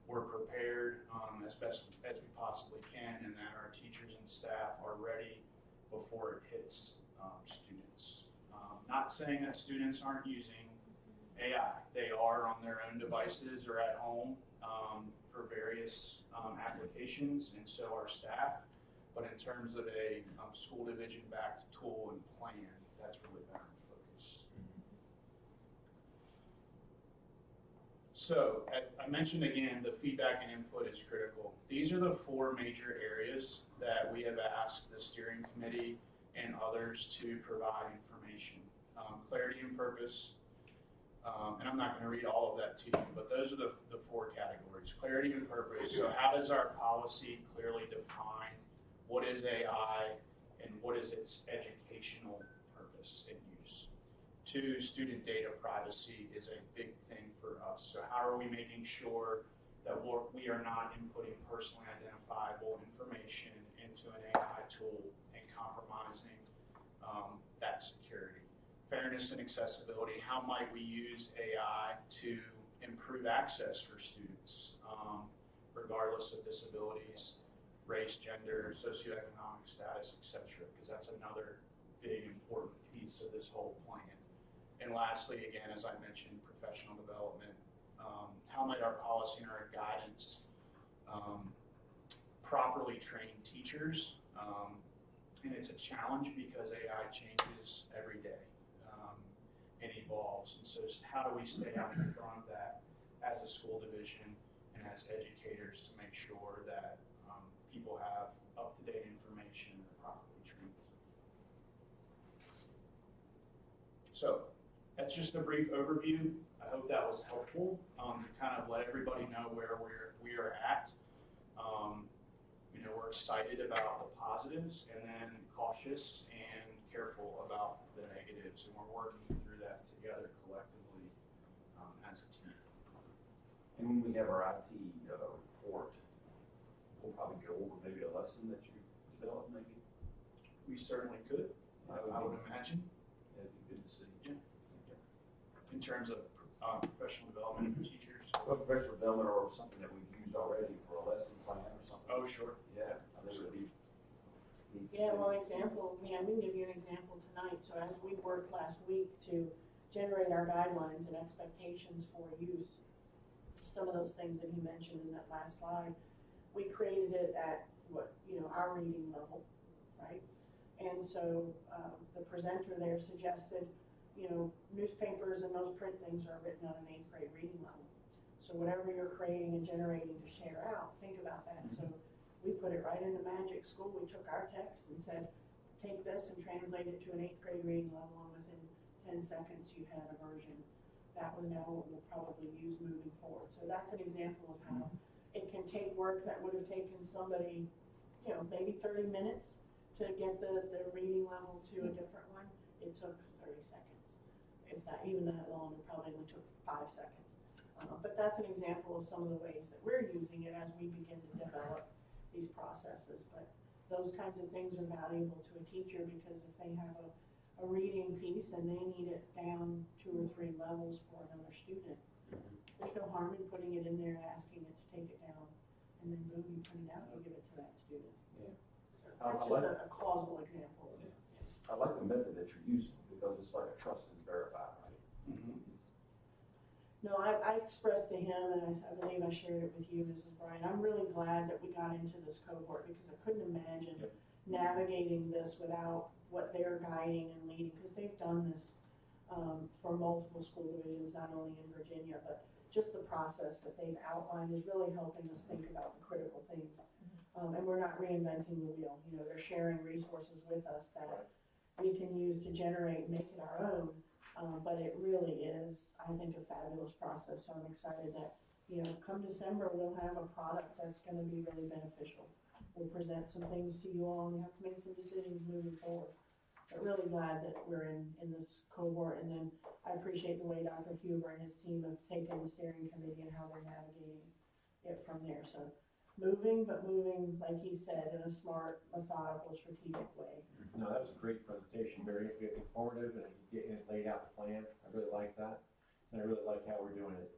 we're prepared as best as we possibly can, and that our teachers and staff are ready before it hits students. Not saying that students aren't using AI. They are on their own devices or at home for various applications, and so are staff. But in terms of a school division-backed tool and plan, that's really been our focus. So, I mentioned again, the feedback and input is critical. These are the 4 major areas that we have asked the steering committee and others to provide information. Clarity and purpose, and I'm not going to read all of that to you, but those are the 4 categories. Clarity and purpose, so how does our policy clearly define what is AI and what is its educational purpose and use? 2, student data privacy is a big thing for us. So how are we making sure that we are not inputting personally identifiable information into an AI tool and compromising that security? Fairness and accessibility, how might we use AI to improve access for students, regardless of disabilities, race, gender, socioeconomic status, etc., because that's another big important piece of this whole plan. And lastly, again, as I mentioned, professional development. How might our policy and our guidance properly train teachers? And it's a challenge because AI changes every day and evolves. And so how do we stay out in front of that as a school division and as educators to make sure that people have up-to-date information and are properly trained? So that's just a brief overview. I hope that was helpful to kind of let everybody know where we are at. We're excited about the positives and then cautious and careful about the negatives, and we're working through that together collectively as a team. And when we have our IT report, we'll probably go over maybe a lesson that you developed maybe. We certainly could, I would imagine. That'd be good to see. Yeah. In terms of professional development for teachers. Well, professional development or something that we've used already for a lesson plan or something. Oh, sure. Yeah, I think it would be. Yeah, well, example, we can give you an example tonight. So as we worked last week to generate our guidelines and expectations for use, some of those things that he mentioned in that last slide, we created it at our reading level, right? And so the presenter there suggested, newspapers and those print things are written on an 8th grade reading level. So whatever you're creating and generating to share out, think about that. So we put it right into Magic School. We took our text and said, take this and translate it to an 8th grade reading level, and within 10 seconds you had a version. That was now what we'll probably use moving forward. So that's an example of how it can take work that would have taken somebody, maybe 30 minutes to get the reading level to a different one. It took 30 seconds. If that, even that long, it probably only took 5 seconds. But that's an example of some of the ways that we're using it as we begin to develop these processes. But those kinds of things are valuable to a teacher, because if they have a reading piece and they need it down 2 or 3 levels for another student, there's no harm in putting it in there and asking it to take it down, and then boom, you print it out and you give it to that student. Yeah. So that's just a causal example. Yeah. I like the method that you're using, because it's like a trust and verify, right? Mm-hmm. No, I expressed to him, and I believe I shared it with you, Mrs. Bryan, I'm really glad that we got into this cohort, because I couldn't imagine navigating this without what they're guiding and leading, because they've done this for multiple school divisions, not only in Virginia, but just the process that they've outlined is really helping us think about the critical things. And we're not reinventing the wheel. They're sharing resources with us that we can use to generate and make it our own. But it really is, I think, a fabulous process. So I'm excited that, come December, we'll have a product that's going to be really beneficial. We'll present some things to you all, and we have to make some decisions moving forward. But really glad that we're in this cohort. And then I appreciate the way Dr. Huber and his team have taken the steering committee and how they're navigating it from there. So moving, like he said, in a smart, methodical, strategic way. No, that was a great presentation, very informative, and it laid out the plan. I really like that. And I really like how we're doing it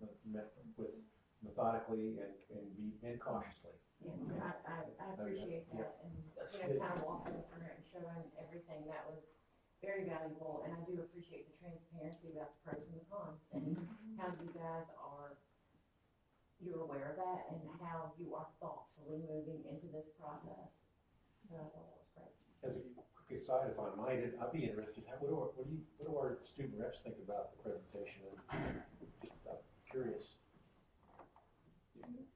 with methodically and cautiously. Yeah, I appreciate that, and, That's you know, good. kind of walking in front and showing everything, that was very valuable, and I do appreciate the transparency about the pros and the cons, and how you guys are, you're aware of that, and how you are thoughtfully moving into this process, so I thought that was great. As a quick aside, if I might, I'd be interested, what do our student reps think about the presentation? I'm just curious.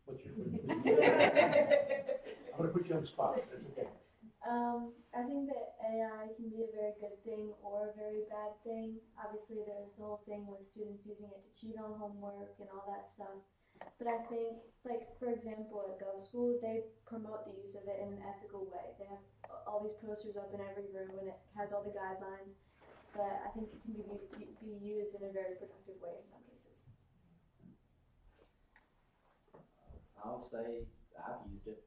What's your, I'm gonna put you on the spot, that's okay. I think that AI can be a very good thing or a very bad thing. Obviously, there's the whole thing with students using it to cheat on homework and all that stuff. But I think, like, for example, at Go School, they promote the use of it in an ethical way. They have all these posters up in every room, and it has all the guidelines. But I think it can be used in a very productive way in some cases. I'll say I've used it.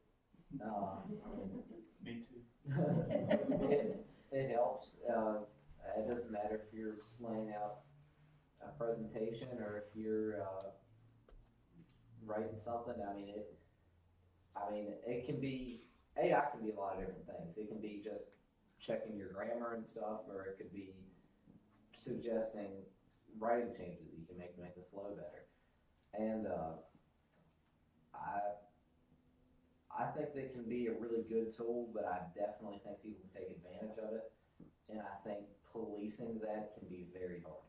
Me too. It helps. It doesn't matter if you're laying out a presentation or if you're writing something. It can be, AI can be a lot of different things. It can be just checking your grammar and stuff, or it could be suggesting writing changes that you can make to make the flow better. And I think they can be a really good tool, but I definitely think people can take advantage of it. And I think policing that can be very hard.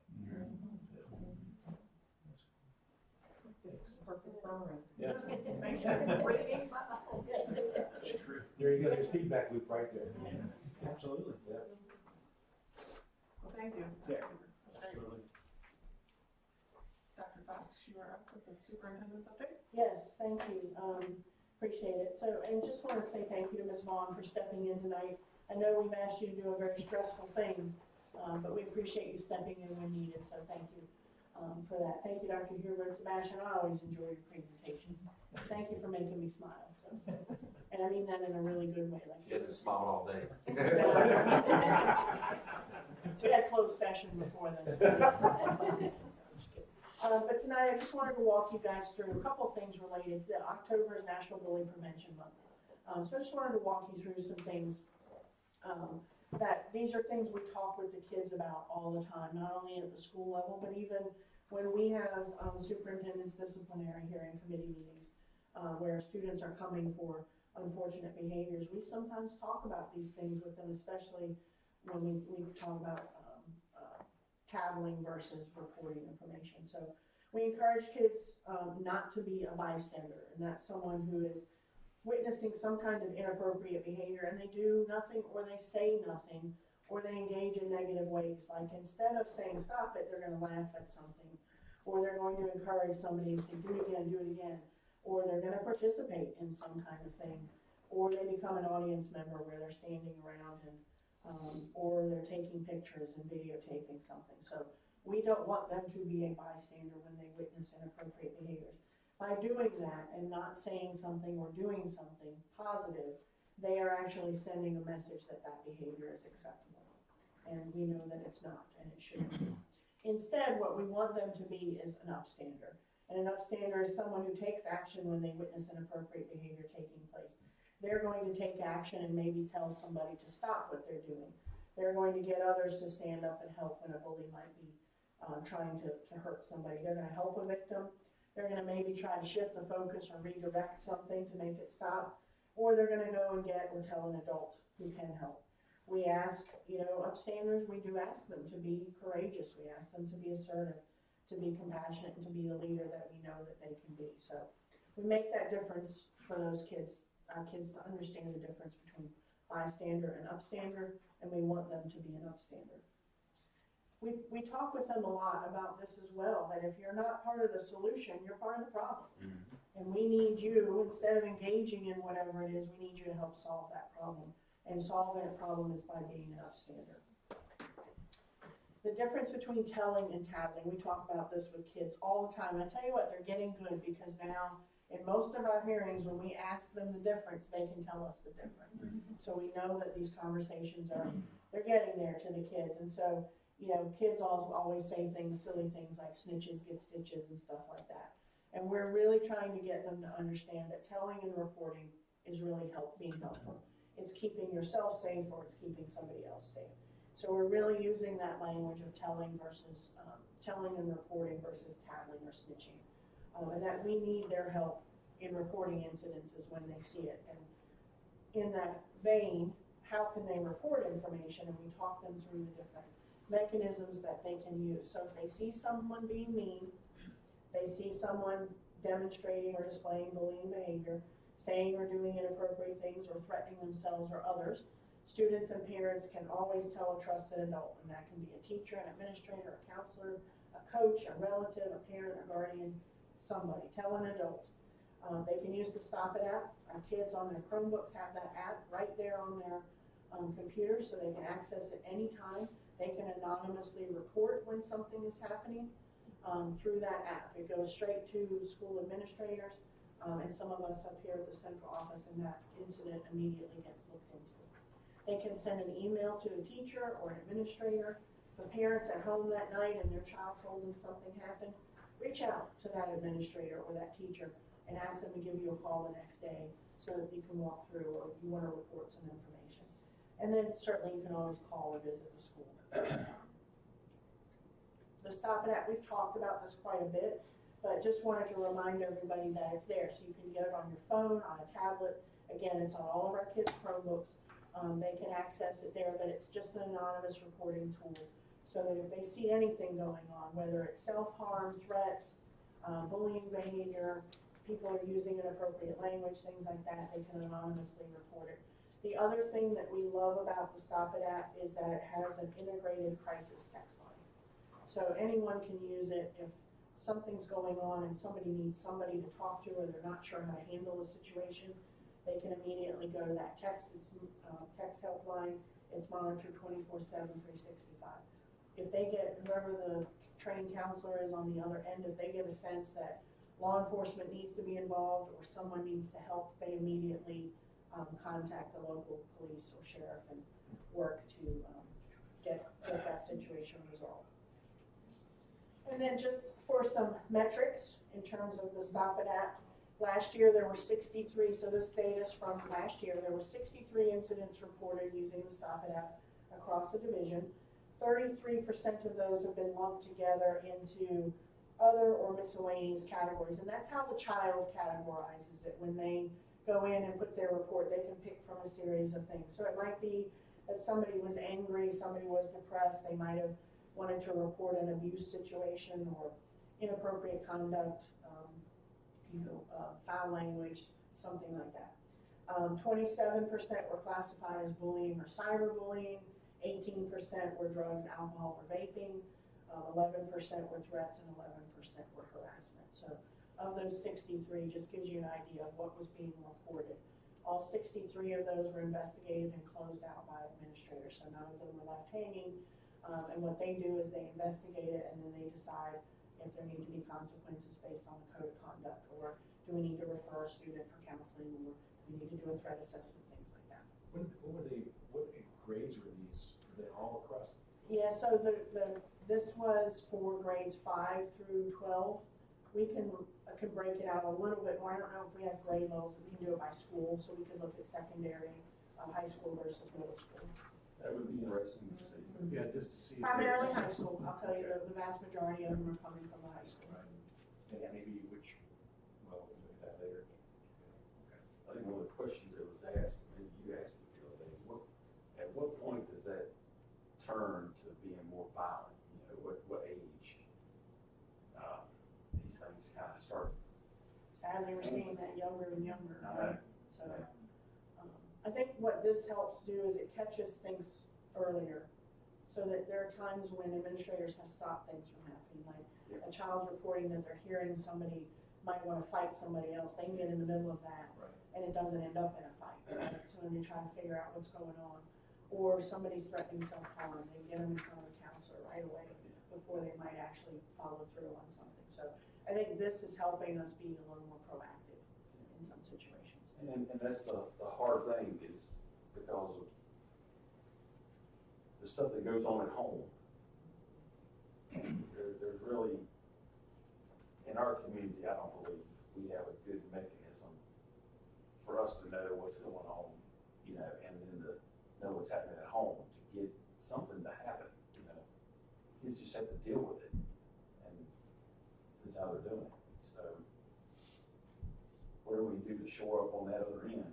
Perfect summary. Yeah. Thank you for reading. That's true. There you go, there's feedback loop right there. Absolutely, yeah. Well, thank you. Yeah. Great. Dr. Fox, you are up with the superintendent's update. Yes, thank you. Appreciate it. So, and just want to say thank you to Ms. Vaughn for stepping in tonight. I know we've asked you to do a very stressful thing, but we appreciate you stepping in when needed, so thank you for that. Thank you, Dr. Huber and Sebastian. I always enjoy your presentations. Thank you for making me smile. So, and I mean that in a really good way. Like, She hasn't smiled all day. we had closed session before this. But tonight, I just wanted to walk you guys through a couple of things related to October is National Bullying Prevention Month. So I just wanted to walk you through some things that these are things we talk with the kids about all the time, not only at the school level, but even when we have superintendent's disciplinary hearing committee meetings where students are coming for unfortunate behaviors. We sometimes talk about these things with them, especially when we talk about tattling versus reporting information. So we encourage kids not to be a bystander, and that's someone who is witnessing some kind of inappropriate behavior and they do nothing or they say nothing or they engage in negative ways. Like instead of saying stop it, they're going to laugh at something, or they're going to encourage somebody and say do it again, or they're going to participate in some kind of thing, or they become an audience member where they're standing around and or they're taking pictures and videotaping something. So we don't want them to be a bystander when they witness inappropriate behaviors. By doing that and not saying something or doing something positive, they are actually sending a message that that behavior is acceptable. And we know that it's not, and it shouldn't be. Instead, what we want them to be is an upstander. And an upstander is someone who takes action when they witness inappropriate behavior taking place. They're going to take action and maybe tell somebody to stop what they're doing. They're going to get others to stand up and help when a bully might be trying to hurt somebody. They're going to help a victim. They're going to maybe try to shift the focus or redirect something to make it stop. Or they're going to go and get or tell an adult who can help. We ask, upstanders, we do ask them to be courageous. We ask them to be assertive, to be compassionate, and to be the leader that we know that they can be. So we make that difference for those kids. Our kids to understand the difference between bystander and upstander, and we want them to be an upstander. We talk with them a lot about this as well, that if you're not part of the solution, you're part of the problem. And we need you, instead of engaging in whatever it is, we need you to help solve that problem. And solving that problem is by being an upstander. The difference between telling and tattling, we talk about this with kids all the time. I tell you what, they're getting good because now in most of our hearings, when we ask them the difference, they can tell us the difference. So we know that these conversations they're getting there to the kids. And so, kids always say things, silly things like snitches get stitches and stuff like that. And we're really trying to get them to understand that telling and reporting is really being helpful. It's keeping yourself safe or it's keeping somebody else safe. So we're really using that language of telling and reporting versus tattling or snitching. And that we need their help in reporting incidences when they see it. And in that vein, how can they report information? And we talk them through the different mechanisms that they can use. So if they see someone being mean, they see someone demonstrating or displaying bullying behavior, saying or doing inappropriate things or threatening themselves or others, students and parents can always tell a trusted adult, and that can be a teacher, an administrator, a counselor, a coach, a relative, a parent, a guardian, somebody. Tell an adult. They can use the Stop It app. Our kids on their Chromebooks have that app right there on their computer, so they can access it anytime. They can anonymously report when something is happening through that app. It goes straight to school administrators and some of us up here at the central office, and that incident immediately gets looked into. They can send an email to a teacher or an administrator. If the parents at home that night and their child told them something happened, reach out to that administrator or that teacher and ask them to give you a call the next day so that you can walk through, or if you want to report some information. And then certainly you can always call or visit the school. The Stop It app, we've talked about this quite a bit, but just wanted to remind everybody that it's there. So you can get it on your phone, on a tablet. Again, it's on all of our kids' Chromebooks. They can access it there, but it's just an anonymous reporting tool. So that if they see anything going on, whether it's self-harm, threats, bullying behavior, people are using inappropriate language, things like that, they can anonymously report it. The other thing that we love about the Stop It app is that it has an integrated crisis text line. So anyone can use it if something's going on and somebody needs somebody to talk to or they're not sure how to handle the situation. They can immediately go to that text helpline. It's monitored 24/7, 365. If they get, whoever the trained counselor is on the other end, if they get a sense that law enforcement needs to be involved or someone needs to help, they immediately contact the local police or sheriff and work to get that situation resolved. And then just for some metrics in terms of the Stop It app, last year there were 63, so this data is from last year, there were 63 incidents reported using the Stop It app across the division. 33% of those have been lumped together into other or miscellaneous categories, and that's how the child categorizes it. When they go in and put their report, they can pick from a series of things. So it might be that somebody was angry, somebody was depressed, they might have wanted to report an abuse situation or inappropriate conduct, foul language, something like that. 27% were classified as bullying or cyberbullying, 18% were drugs, alcohol, or vaping, 11% were threats, and 11% were harassment. So of those 63, just gives you an idea of what was being reported. All 63 of those were investigated and closed out by administrators, so none of them were left hanging. And what they do is they investigate it and then they decide if there need to be consequences based on the code of conduct, or do we need to refer a student for counseling, or do we need to do a threat assessment, things like that. What grades were these? Were they all across? Yeah, so this was for grades 5 through 12. We can break it out a little bit more. I don't know if we have grade levels, we can do it by school, so we could look at secondary, high school versus middle school. That would be interesting to see. Yeah, just to see. Primarily high school. I'll tell you, the vast majority of them are coming from the high school. And maybe which, well, we'll look at that later. I think one of the questions that was asked, maybe you asked it the other day, at what point does that turn to being more violent? What age these things kind of start? Sadly, we're seeing that younger and younger. Right. So I think what this helps do is it catches things earlier, so that there are times when administrators have stopped things from happening. Like a child's reporting that they're hearing somebody might want to fight somebody else. They can get in the middle of that, and it doesn't end up in a fight. Right? So when they try to figure out what's going on, or somebody's threatening self-harm, they get them in front of a counselor right away before they might actually follow through on something. So I think this is helping us be a little more proactive in some situations. And that's the hard thing, is because of the stuff that goes on at home. There's really, in our our community, I don't believe we have a good mechanism for us to know what's going on, you know, and then to know what's happening at home, to get something to happen, you know. Kids just have to deal with it, and this is how they're doing it. So whatever we can do to shore up on that other end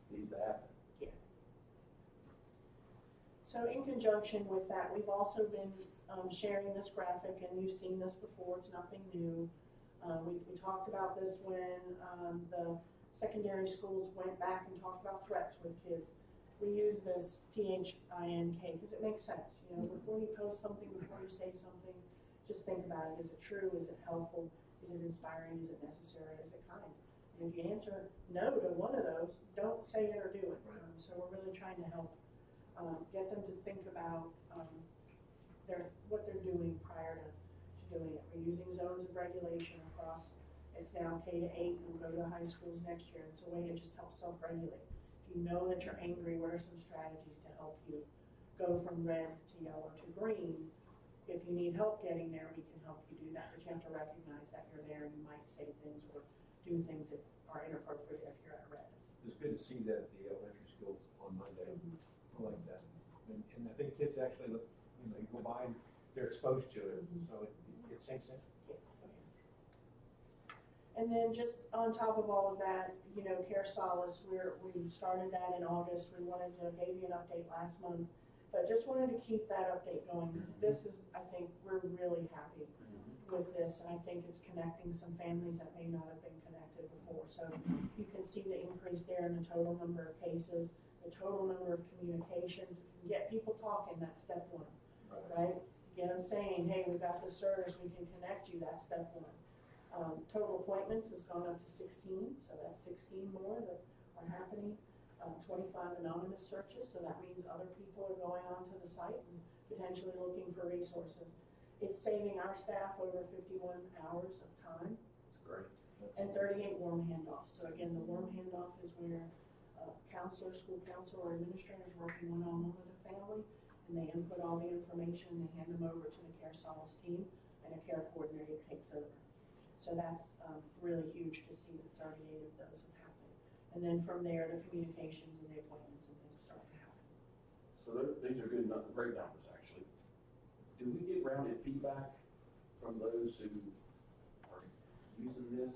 needs to happen. So in conjunction with that, we've also been sharing this graphic, and you've seen this before, it's nothing new. We talked about this when the secondary schools went back and talked about threats with kids. We use this THINK because it makes sense. You know, before you post something, before you say something, just think about it. Is it true? Is it helpful? Is it inspiring? Is it necessary? Is it kind? And if you answer no to one of those, don't say it or do it. So we're really trying to help get them to think about what they're doing prior to doing it. We're using zones of regulation across, it's now K-8, we'll go to high schools next year. It's a way to just help self-regulate. If you know that you're angry, what are some strategies to help you go from red to yellow to green? If you need help getting there, we can help you do that, but you have to recognize that you're there and you might say things or do things that are inappropriate if you're at red. It's good to see that at the elementary schools on Monday. I like that. And I think kids actually look, you know, you go by and they're exposed to it, so it sinks in. And then just on top of all of that, you know, Care Solace, we started that in August. We wanted to gave you an update last month, but just wanted to keep that update going because this is, I think, we're really happy with this, and I think it's connecting some families that may not have been connected before. So you can see the increase there in the total number of cases, the total number of communications. If you get people talking, that's step one, right? Get them saying, hey, we've got this service, we can connect you, that's step one. Total appointments has gone up to 16, so that's 16 more that are happening. 25 anonymous searches, so that means other people are going onto the site and potentially looking for resources. It's saving our staff over 51 hours of time. That's great. And 38 warm handoffs. So again, the warm handoff is where counselor, school counselor, or administrators working one-on-one with a family, and they input all the information and they hand them over to the Care Solace team, and a care coordinator takes over. So that's really huge to see that 38 of those have happened. And then from there, the communications and the appointments and things start to happen. So these are great numbers, actually. Do we get rounded feedback from those who are using this?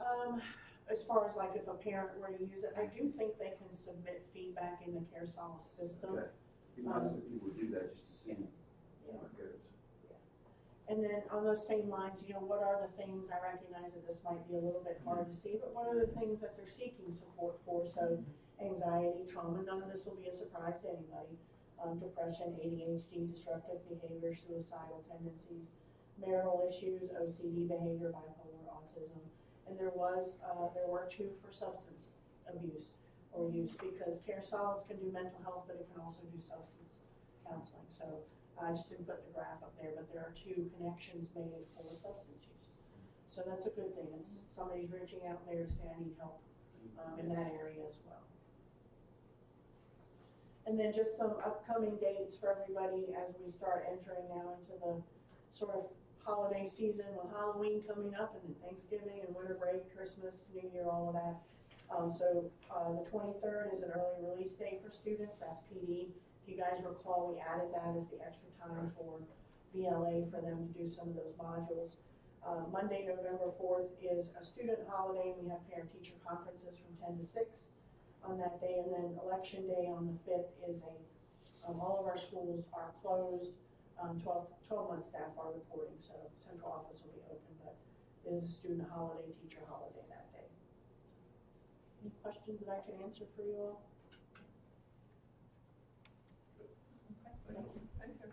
As far as like if a parent were to use it, I do think they can submit feedback in the Care Solace system. Okay. It'd be nice if people would do that just to see Yeah. how it goes. And then on those same lines, you know, what are the things, I recognize that this might be a little bit hard to see, but what are the things that they're seeking support for? So anxiety, trauma, none of this will be a surprise to anybody. Depression, ADHD, disruptive behavior, suicidal tendencies, marital issues, OCD behavior, bipolar, autism. And there were 2 for substance abuse or use, because Care Solace can do mental health, but it can also do substance counseling. So I just didn't put the graph up there, but there are 2 connections made for substance use. So that's a good thing. It's somebody's reaching out there to say, I need help in that area as well. And then just some upcoming dates for everybody as we start entering now into the sort of holiday season, with Halloween coming up and then Thanksgiving and winter break, Christmas, New Year, all of that. So the 23rd is an early release day for students. That's PD. If you guys recall, we added that as the extra time for VLA for them to do some of those modules. Monday, November 4th is a student holiday. We have parent-teacher conferences from 10 to 6 on that day. And then Election Day on the 5th is all of our schools are closed. 12-month staff are reporting, so central office will be open, but it is a student holiday, teacher holiday that day. Any questions that I can answer for you all? Thank you.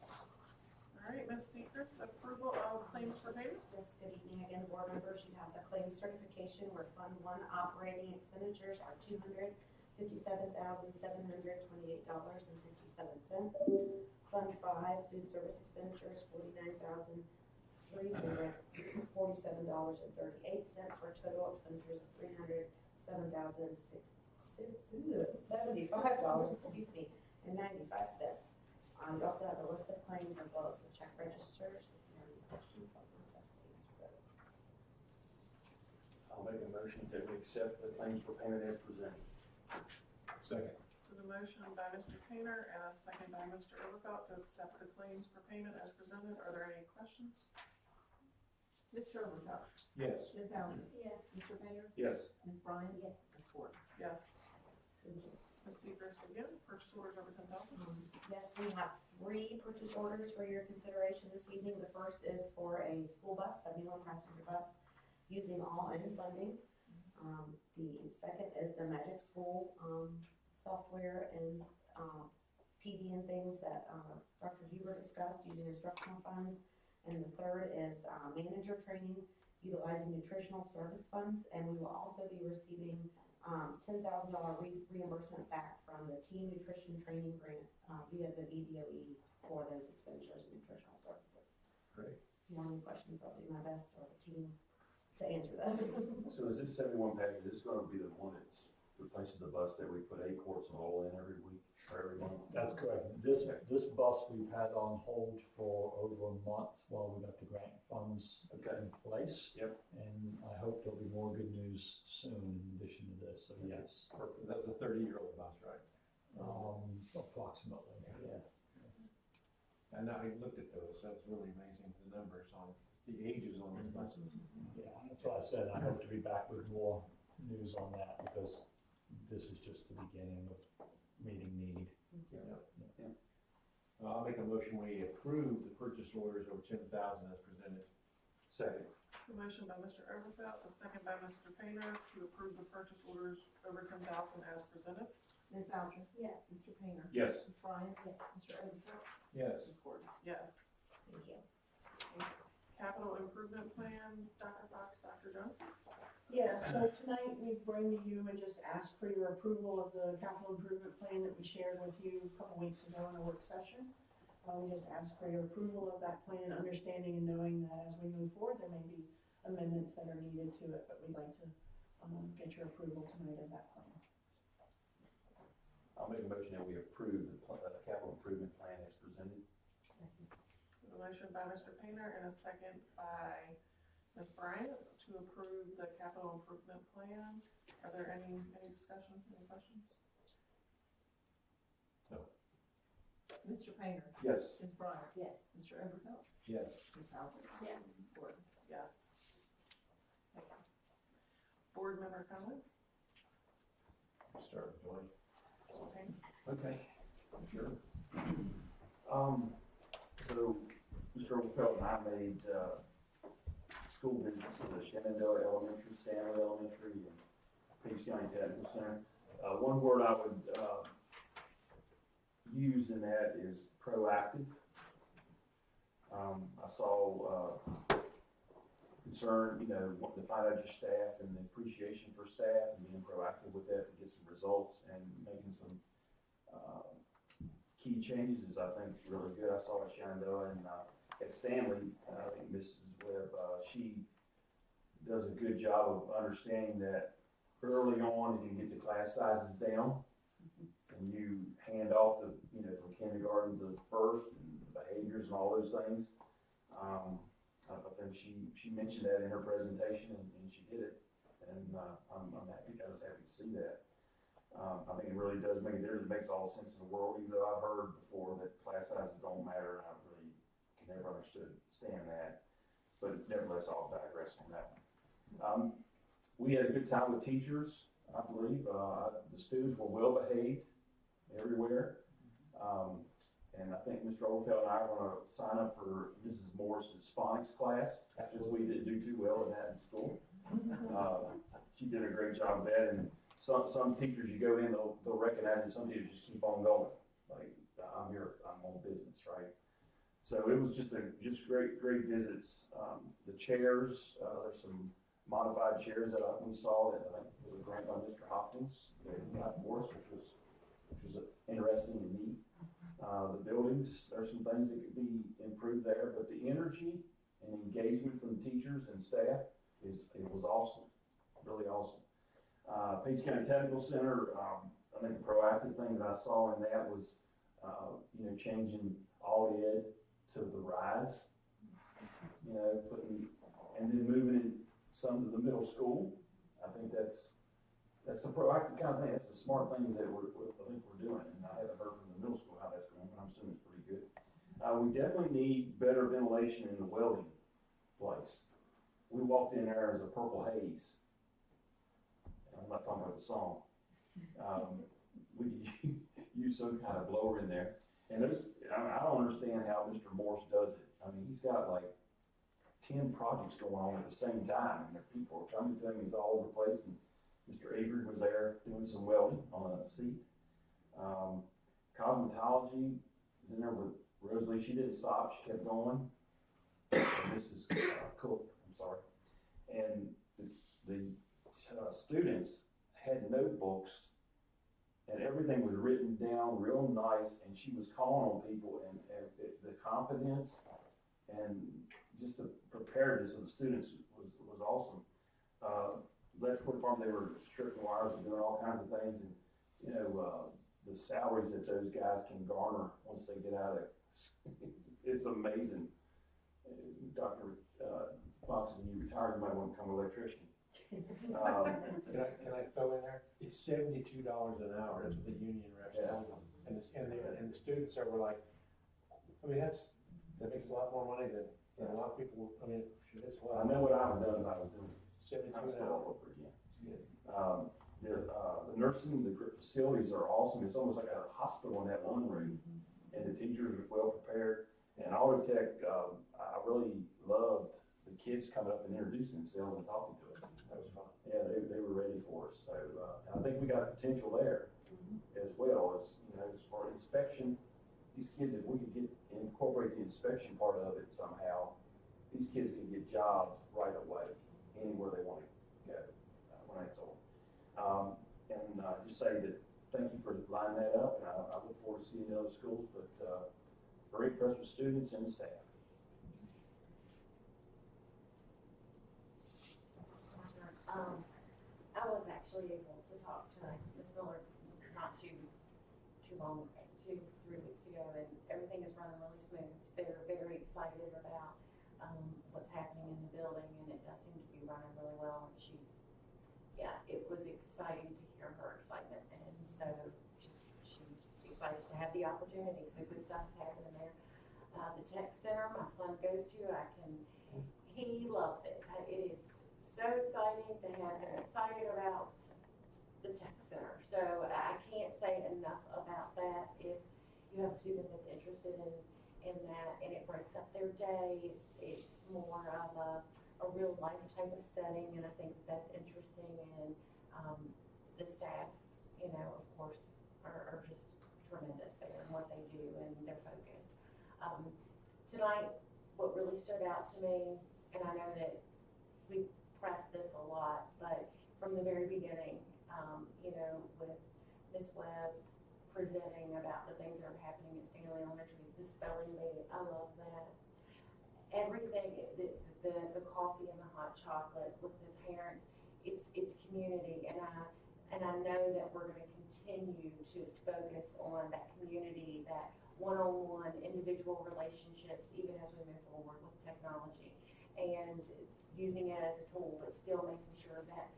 All right, Ms. Seacrest, approval of claims for payment? Yes, good evening again, board members. You have the claims certification where Fund 1 operating expenditures are $257,728.57. Fund 5 food service expenditures $49,347.38 for total expenditures of $307,075, and 95 cents. You also have a list of claims as well as the check registers if you have any questions. make a motion that we accept the claims for payment as presented. Second. So the motion by Mr. Painter and a second by Mr. Overfelt to accept the claims for payment as presented. Are there any questions? Mr. Overfelt. Yes. Ms. Allen. Yes. Mr. Painter. Yes. Ms. Bryant. Yes. Ms. Gordon. Yes. Thank you. Ms. Seacrest again, purchase orders over 10,000. Yes, we have 3 purchase orders for your consideration this evening. The first is for a school bus, 71 passenger bus, using all-in funding. The second is the Magic School software and PD and things that Dr. Huber discussed using instructional funds. And the third is manager training utilizing nutritional service funds. And we will also be receiving $10,000 reimbursement back from the Teen Nutrition Training Grant via the VDOE for those expenditures in nutritional services. Great. If you have any questions, I'll do my best, or the team, to answer those. So is this 71 package, this is gonna be the one that replaces the bus that we put 8 quarts of oil in every week or every month? That's correct. This bus we've had on hold for over a month while we got the grant funds in place. Yep. And I hope there'll be more good news soon in addition to this, so yes. Perfect. That's a 30-year-old bus, right? Approximately, yeah. And I looked at those, that's really amazing, the numbers on, the ages on those buses. Yeah, that's why I said I hope to be back with more news on that because this is just the beginning of meeting need. I'll make a motion, we approve the purchase orders over 10,000 as presented. Second. The motion by Mr. Overfelt, a second by Mr. Painter to approve the purchase orders over 10,000 as presented. Ms. Allen. Yes. Mr. Painter. Yes. Ms. Bryant. Yes. Mr. Overfelt. Yes. Ms. Gordon. Yes. Thank you. Capital improvement plan, Dr. Fox, Dr. Johnson. Yeah, so tonight we bring to you and just ask for your approval of the capital improvement plan that we shared with you a couple weeks ago in a work session. We just ask for your approval of that plan, understanding and knowing that as we move forward, there may be amendments that are needed to it, but we'd like to get your approval tonight of that plan. I'll make a motion that we approve the capital improvement plan as presented. A motion by Mr. Painter and a second by Ms. Bryant to approve the capital improvement plan. Are there any discussions, any questions? Mr. Painter. Yes. Ms. Bryant. Yes. Mr. Overfelt. Yes. Ms. Allen. Yes. Ms. Gordon. Yes. Board member comments? Start with Joy. Okay. Okay, sure. So, Mr. Overfelt and I made, school visits to the Shenandoah Elementary, Stanley Elementary, and Peach County Technical Center. One word I would, use in that is proactive. I saw, concern, wanting to find out your staff and the appreciation for staff and being proactive with that to get some results and making some, key changes is, I think, really good. I saw at Shenandoah and, at Stanley, I think Mrs. Webb, she does a good job of understanding that early on, if you get the class sizes down and you hand off the, from kindergarten to first and the behaviors and all those things, I think she mentioned that in her presentation and she did it. And, I'm happy, I was happy to see that. I think it really does make a difference. It makes all sense in the world, even though I've heard before that class sizes don't matter, and I really can never understand that. But nevertheless, I'll digress on that one. We had a good time with teachers, I believe. The students were well behaved everywhere. And I think Mr. Overfelt and I are going to sign up for Mrs. Morris's phonics class, because we didn't do too well in that in school. She did a great job of that, and some teachers, you go in, they'll recognize it, some teachers just keep on going. Like, I'm here, I'm on business, right? So it was just great visits. The chairs, there's some modified chairs that we saw that I think was a grant by Mr. Hopkins that he got for us, which was interesting and neat. The buildings, there's some things that could be improved there, but the energy and engagement from the teachers and staff it was awesome, really awesome. Peach County Technical Center, I think the proactive thing that I saw in that was, changing all ed to the rise, and then moving in some to the middle school, I think that's the proactive kind of thing, that's the smart thing that I think we're doing, and I haven't heard from the middle school how that's going, but I'm assuming it's pretty good. We definitely need better ventilation in the welding place. We walked in there as a purple haze. I'm not talking about the song. We could use some kind of blower in there. And I don't understand how Mr. Morse does it. I mean, he's got like 10 projects going on at the same time, and people are coming to him, he's all over the place, and Mr. Avery was there doing some welding on a seat. Cosmetology was in there with Rosalie, she didn't stop, she kept going. Mrs. Cook, I'm sorry. And the students had notebooks, and everything was written down real nice, and she was calling on people, and the confidence and just the preparedness of the students was awesome. Electrical department, they were stripping wires and doing all kinds of things, and the salaries that those guys can garner once they get out of it, it's amazing. Dr. Fox, when you retire, you might want to become an electrician. Can I throw in there? It's $72 an hour, that's what the union reps told them. And the students were like, I mean, that makes a lot more money than a lot of people, I mean, it's a lot. I know what I would have done if I was doing 72 high an school hour. all over again. The nursing, the facilities are awesome. It's almost like a hospital in that one room, and the teachers are well prepared. And Autotech, I really loved the kids coming up and introducing themselves and talking to us. That was fun. Yeah, they were ready for us. So and I think we got potential there as well as, as far as inspection. These kids, if we could incorporate the inspection part of it somehow, these kids can get jobs right away anywhere they want to go when it's over. Just say that thank you for lining that up, and I look forward to seeing the other schools, but very impressed with students and staff. I was actually able to talk to Ms. Miller not too long, 2-3 weeks ago, and everything is running really smooth. They're very excited about what's happening in the building, and it does seem to be running really well. And it was exciting to hear her excitement, and so she's excited to have the opportunity. So good stuff's happening there. The tech center my son goes to, he loves it. It is so exciting to have him excited about the tech center. So I can't say enough about that. If you have a student that's interested in that and it breaks up their day, it's more of a real life type of setting, and I think that's interesting. And the staff, of course, are just tremendous there in what they do and their focus. Tonight, what really stood out to me, and I know that we pressed this a lot, but from the very beginning, with Ms. Webb presenting about the things that are happening at Stanley Elementary, the spelling bee, I love that. Everything, the coffee and the hot chocolate with the parents, it's community, and I know that we're going to continue to focus on that community, that one-on-one individual relationships, even as we move forward with technology, and using it as a tool, but still making sure that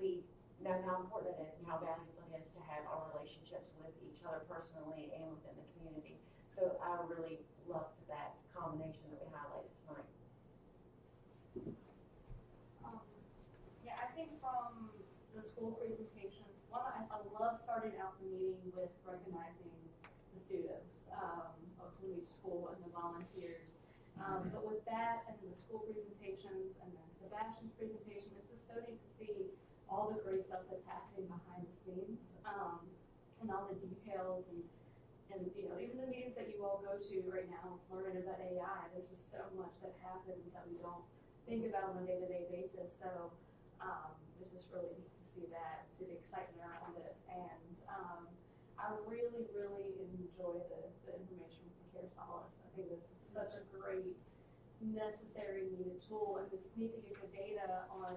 we know how important it is and how valuable it is to have our relationships with each other personally and within the community. So I really loved that combination that we highlighted tonight. I think from the school presentations, I love starting out the meeting with recognizing the students of Blue Beach School and the volunteers. But with that and the school presentations and then Sebastian's presentation, it's just so neat to see all the great stuff that's happening behind the scenes, and all the details and even the meetings that you all go to right now learning about AI. There's just so much that happens that we don't think about on a day-to-day basis. So it's just really neat to see that, see the excitement around it, and I really, really enjoy the information from Care Solace. I think this is such a great, necessary, needed tool, and it's neat to get the data on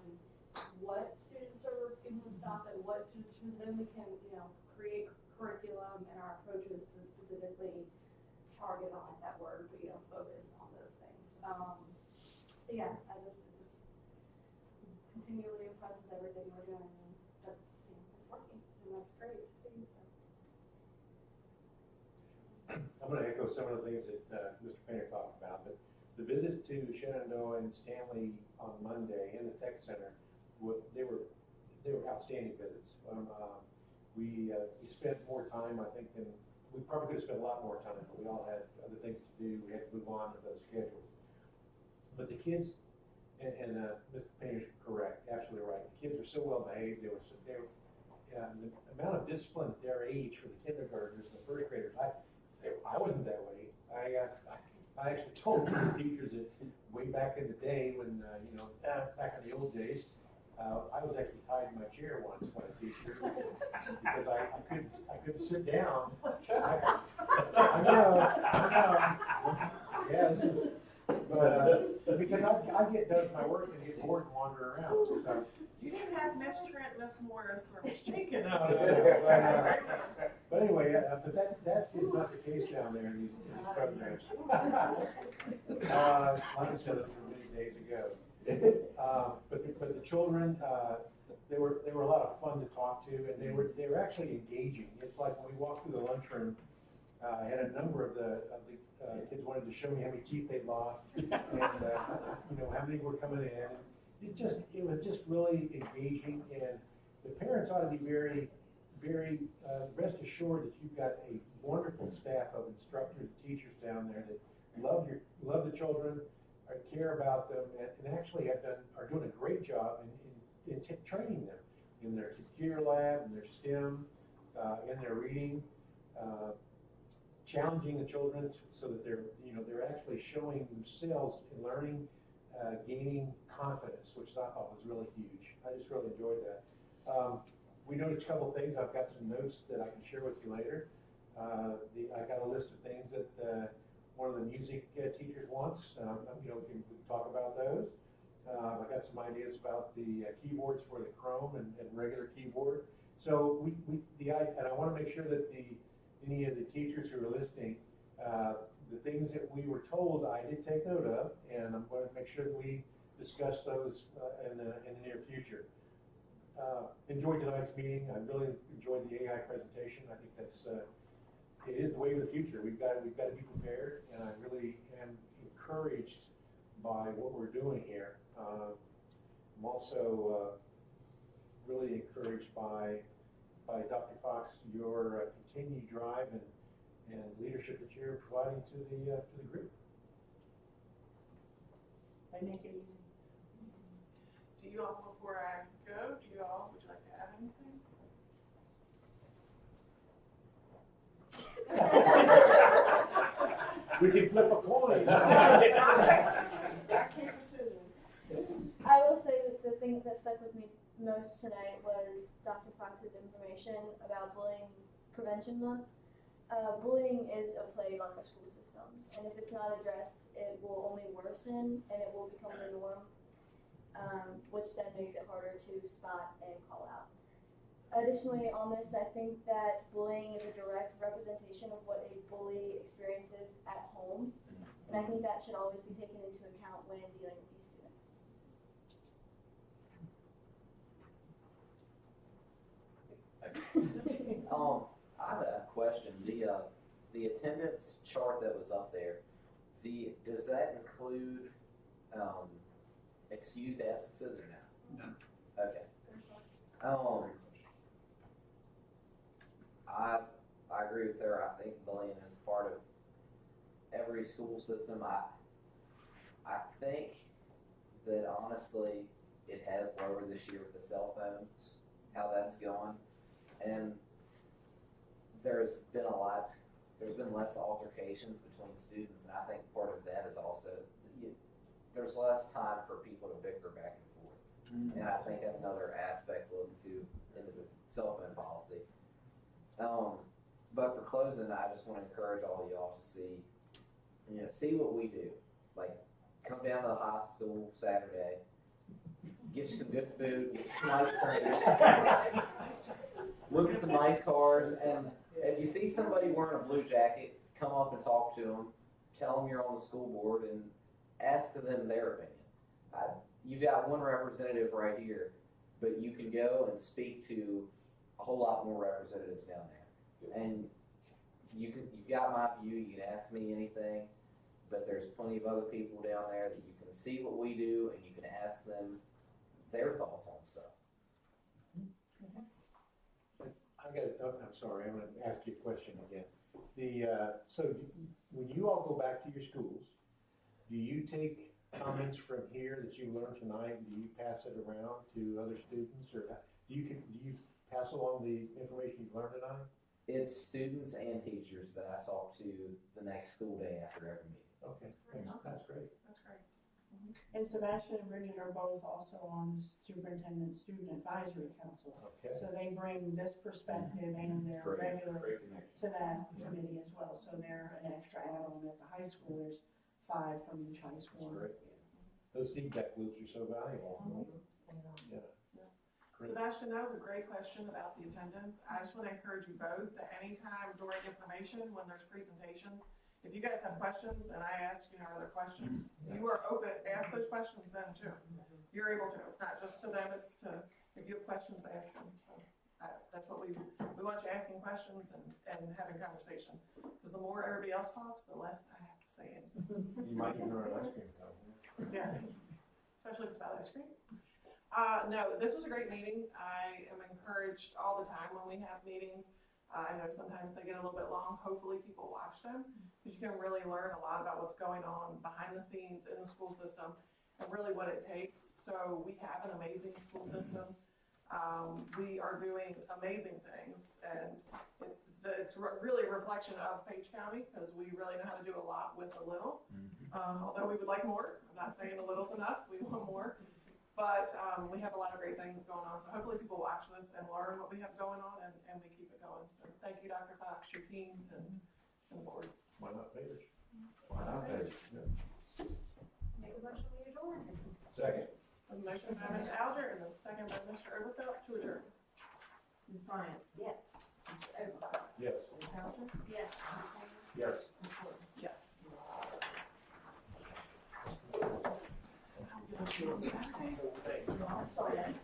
what students are working with stuff and what students, then we can, create curriculum and our approaches to specifically target on that word, but focus on those things. It's just continually impressed with everything echo some of the things that Mr. Painter talked about, but the visits to Shenandoah and Stanley on Monday in the tech center, they were outstanding visits. We spent more time, I think, than we probably could have spent a lot more time, but we all had other things to do. We had to move on with those schedules. But the kids, and Mr. Painter's correct, absolutely right. The kids were so well behaved. The amount of discipline at their age for the kindergartners and the first graders, I wasn't that way. I actually told the teachers that way back in the day when, back in the old days, I was actually tied in my chair once by a teacher because I couldn't sit down. I know. Yeah, this is, but because I get done with my work and get bored and wander around. So. You didn't have Miss Trent, Miss Morris, or Miss Jenkins. No. But anyway, but that is not the case down there in these programs. Like I said, it was from many days ago. But the children, they were a lot of fun to talk to, and they were actually engaging. It's like when we walked through the lunchroom, I had a number of the kids wanted to show me how many teeth they'd lost, and how many were coming in. It was just really engaging, and the parents ought to be very, very rest assured that you've got a wonderful staff of instructors and teachers down there that love the children, care about them, and actually are doing a great job in training them in their computer lab, in their STEM, in their reading, challenging the children so that they're actually showing themselves in learning, gaining confidence, which I thought was really huge. I just really enjoyed that. We noticed a couple of things. I've got some notes that I can share with you later. I got a list of things that one of the music teachers wants. We can talk about those. I got some ideas about the keyboards for the Chrome and regular keyboard. So and I want to make sure that any of the teachers who are listening, the things that we were told, I did take note of, and I'm going to make sure that we discuss those in the near future. Enjoyed tonight's meeting. I really enjoyed the AI presentation. I think it is the way of the future. We've got to be prepared, and I really am encouraged by what we're doing here. I'm also really encouraged by Dr. Fox, your continued drive and leadership that you're providing to the group. They make it easy. Do you all, before I go, would you like to add anything? We can flip a coin. I will say that the thing that stuck with me most tonight was Dr. Fox's information about Bullying Prevention Month. Bullying is a plague on our school systems, and if it's not addressed, it will only worsen and it will become the norm, which then makes it harder to spot and call out. Additionally, on this, I think that bullying is a direct representation of what a bully experiences at home, and I think that should always be taken into account when dealing with these students. I have a question. The attendance chart that was up there, does that include excused absences or no? No. Okay. I agree with her. I think bullying is part of every school system. I think that honestly it has lowered this year with the cell phones, how that's going. And there's been less altercations between students, and I think part of that is also there's less time for people to bicker back and forth. Mm-hmm. And I think that's another aspect into the cell phone policy. But for closing, I just want to encourage all of y'all to see what we do. Like, come down to the high school Saturday, get you some good food, get you some ice cream, look at some nice cars, and if you see somebody wearing a blue jacket, come up and talk to them, tell them you're on the school board, and ask them their opinion. You've got one representative right here, but you can go and speak to a whole lot more representatives down there. And you've got my view, you can ask me anything, but there's plenty of other people down there that you can see what we do and you can ask them their thoughts on stuff. I'm sorry, I'm gonna ask you a question again. When you all go back to your schools, do you take comments from here that you learned tonight, and do you pass it around to other students, or do you pass along the information you've learned tonight? It's students and teachers that I talk to the next school day after every meeting. Okay, that's great. That's great. And Sebastian and Bridget are both also on the Superintendent Student Advisory Council. Okay. So they bring this perspective and their regular Great connection. to that committee as well. So they're an extra add-on at the high school. There's 5 from each high school. That's great. Those feedback loops are so valuable. Yeah. Great. Sebastian, that was a great question about the attendance. I just want to encourage you both that anytime during information, when there's presentations, if you guys have questions and I ask, are there questions? You are open, ask those questions then too. You're able to. It's not just to them, it's to, if you have questions, ask them. So that's what we want you asking questions and having conversation. Because the more everybody else talks, the less I have to say it. You might even run an ice cream cone. Yeah, especially if it's about ice cream. No, this was a great meeting. I am encouraged all the time when we have meetings. I know sometimes they get a little bit long. Hopefully people watch them because you can really learn a lot about what's going on behind the scenes in the school system and really what it takes. So we have an amazing school system. We are doing amazing things, and it's really a reflection of Page County because we really know how to do a lot with a little. Although we would like more. I'm not saying a little's enough. We want more. But we have a lot of great things going on. So hopefully people watch this and learn what we have going on, and we keep it going. So thank you, Dr. Fox, your team, and the board. Why not Page? Why not Page? Make a motion we adjourn. Second. A motion by Ms. Alger and a second by Mr. Overfelt to adjourn. Ms. Bryant? Yes. Mr. Overbaugh? Yes. Ms. Alger? Yes. Mr. Painter? Yes. Ms. Horton? Yes. I'll start it.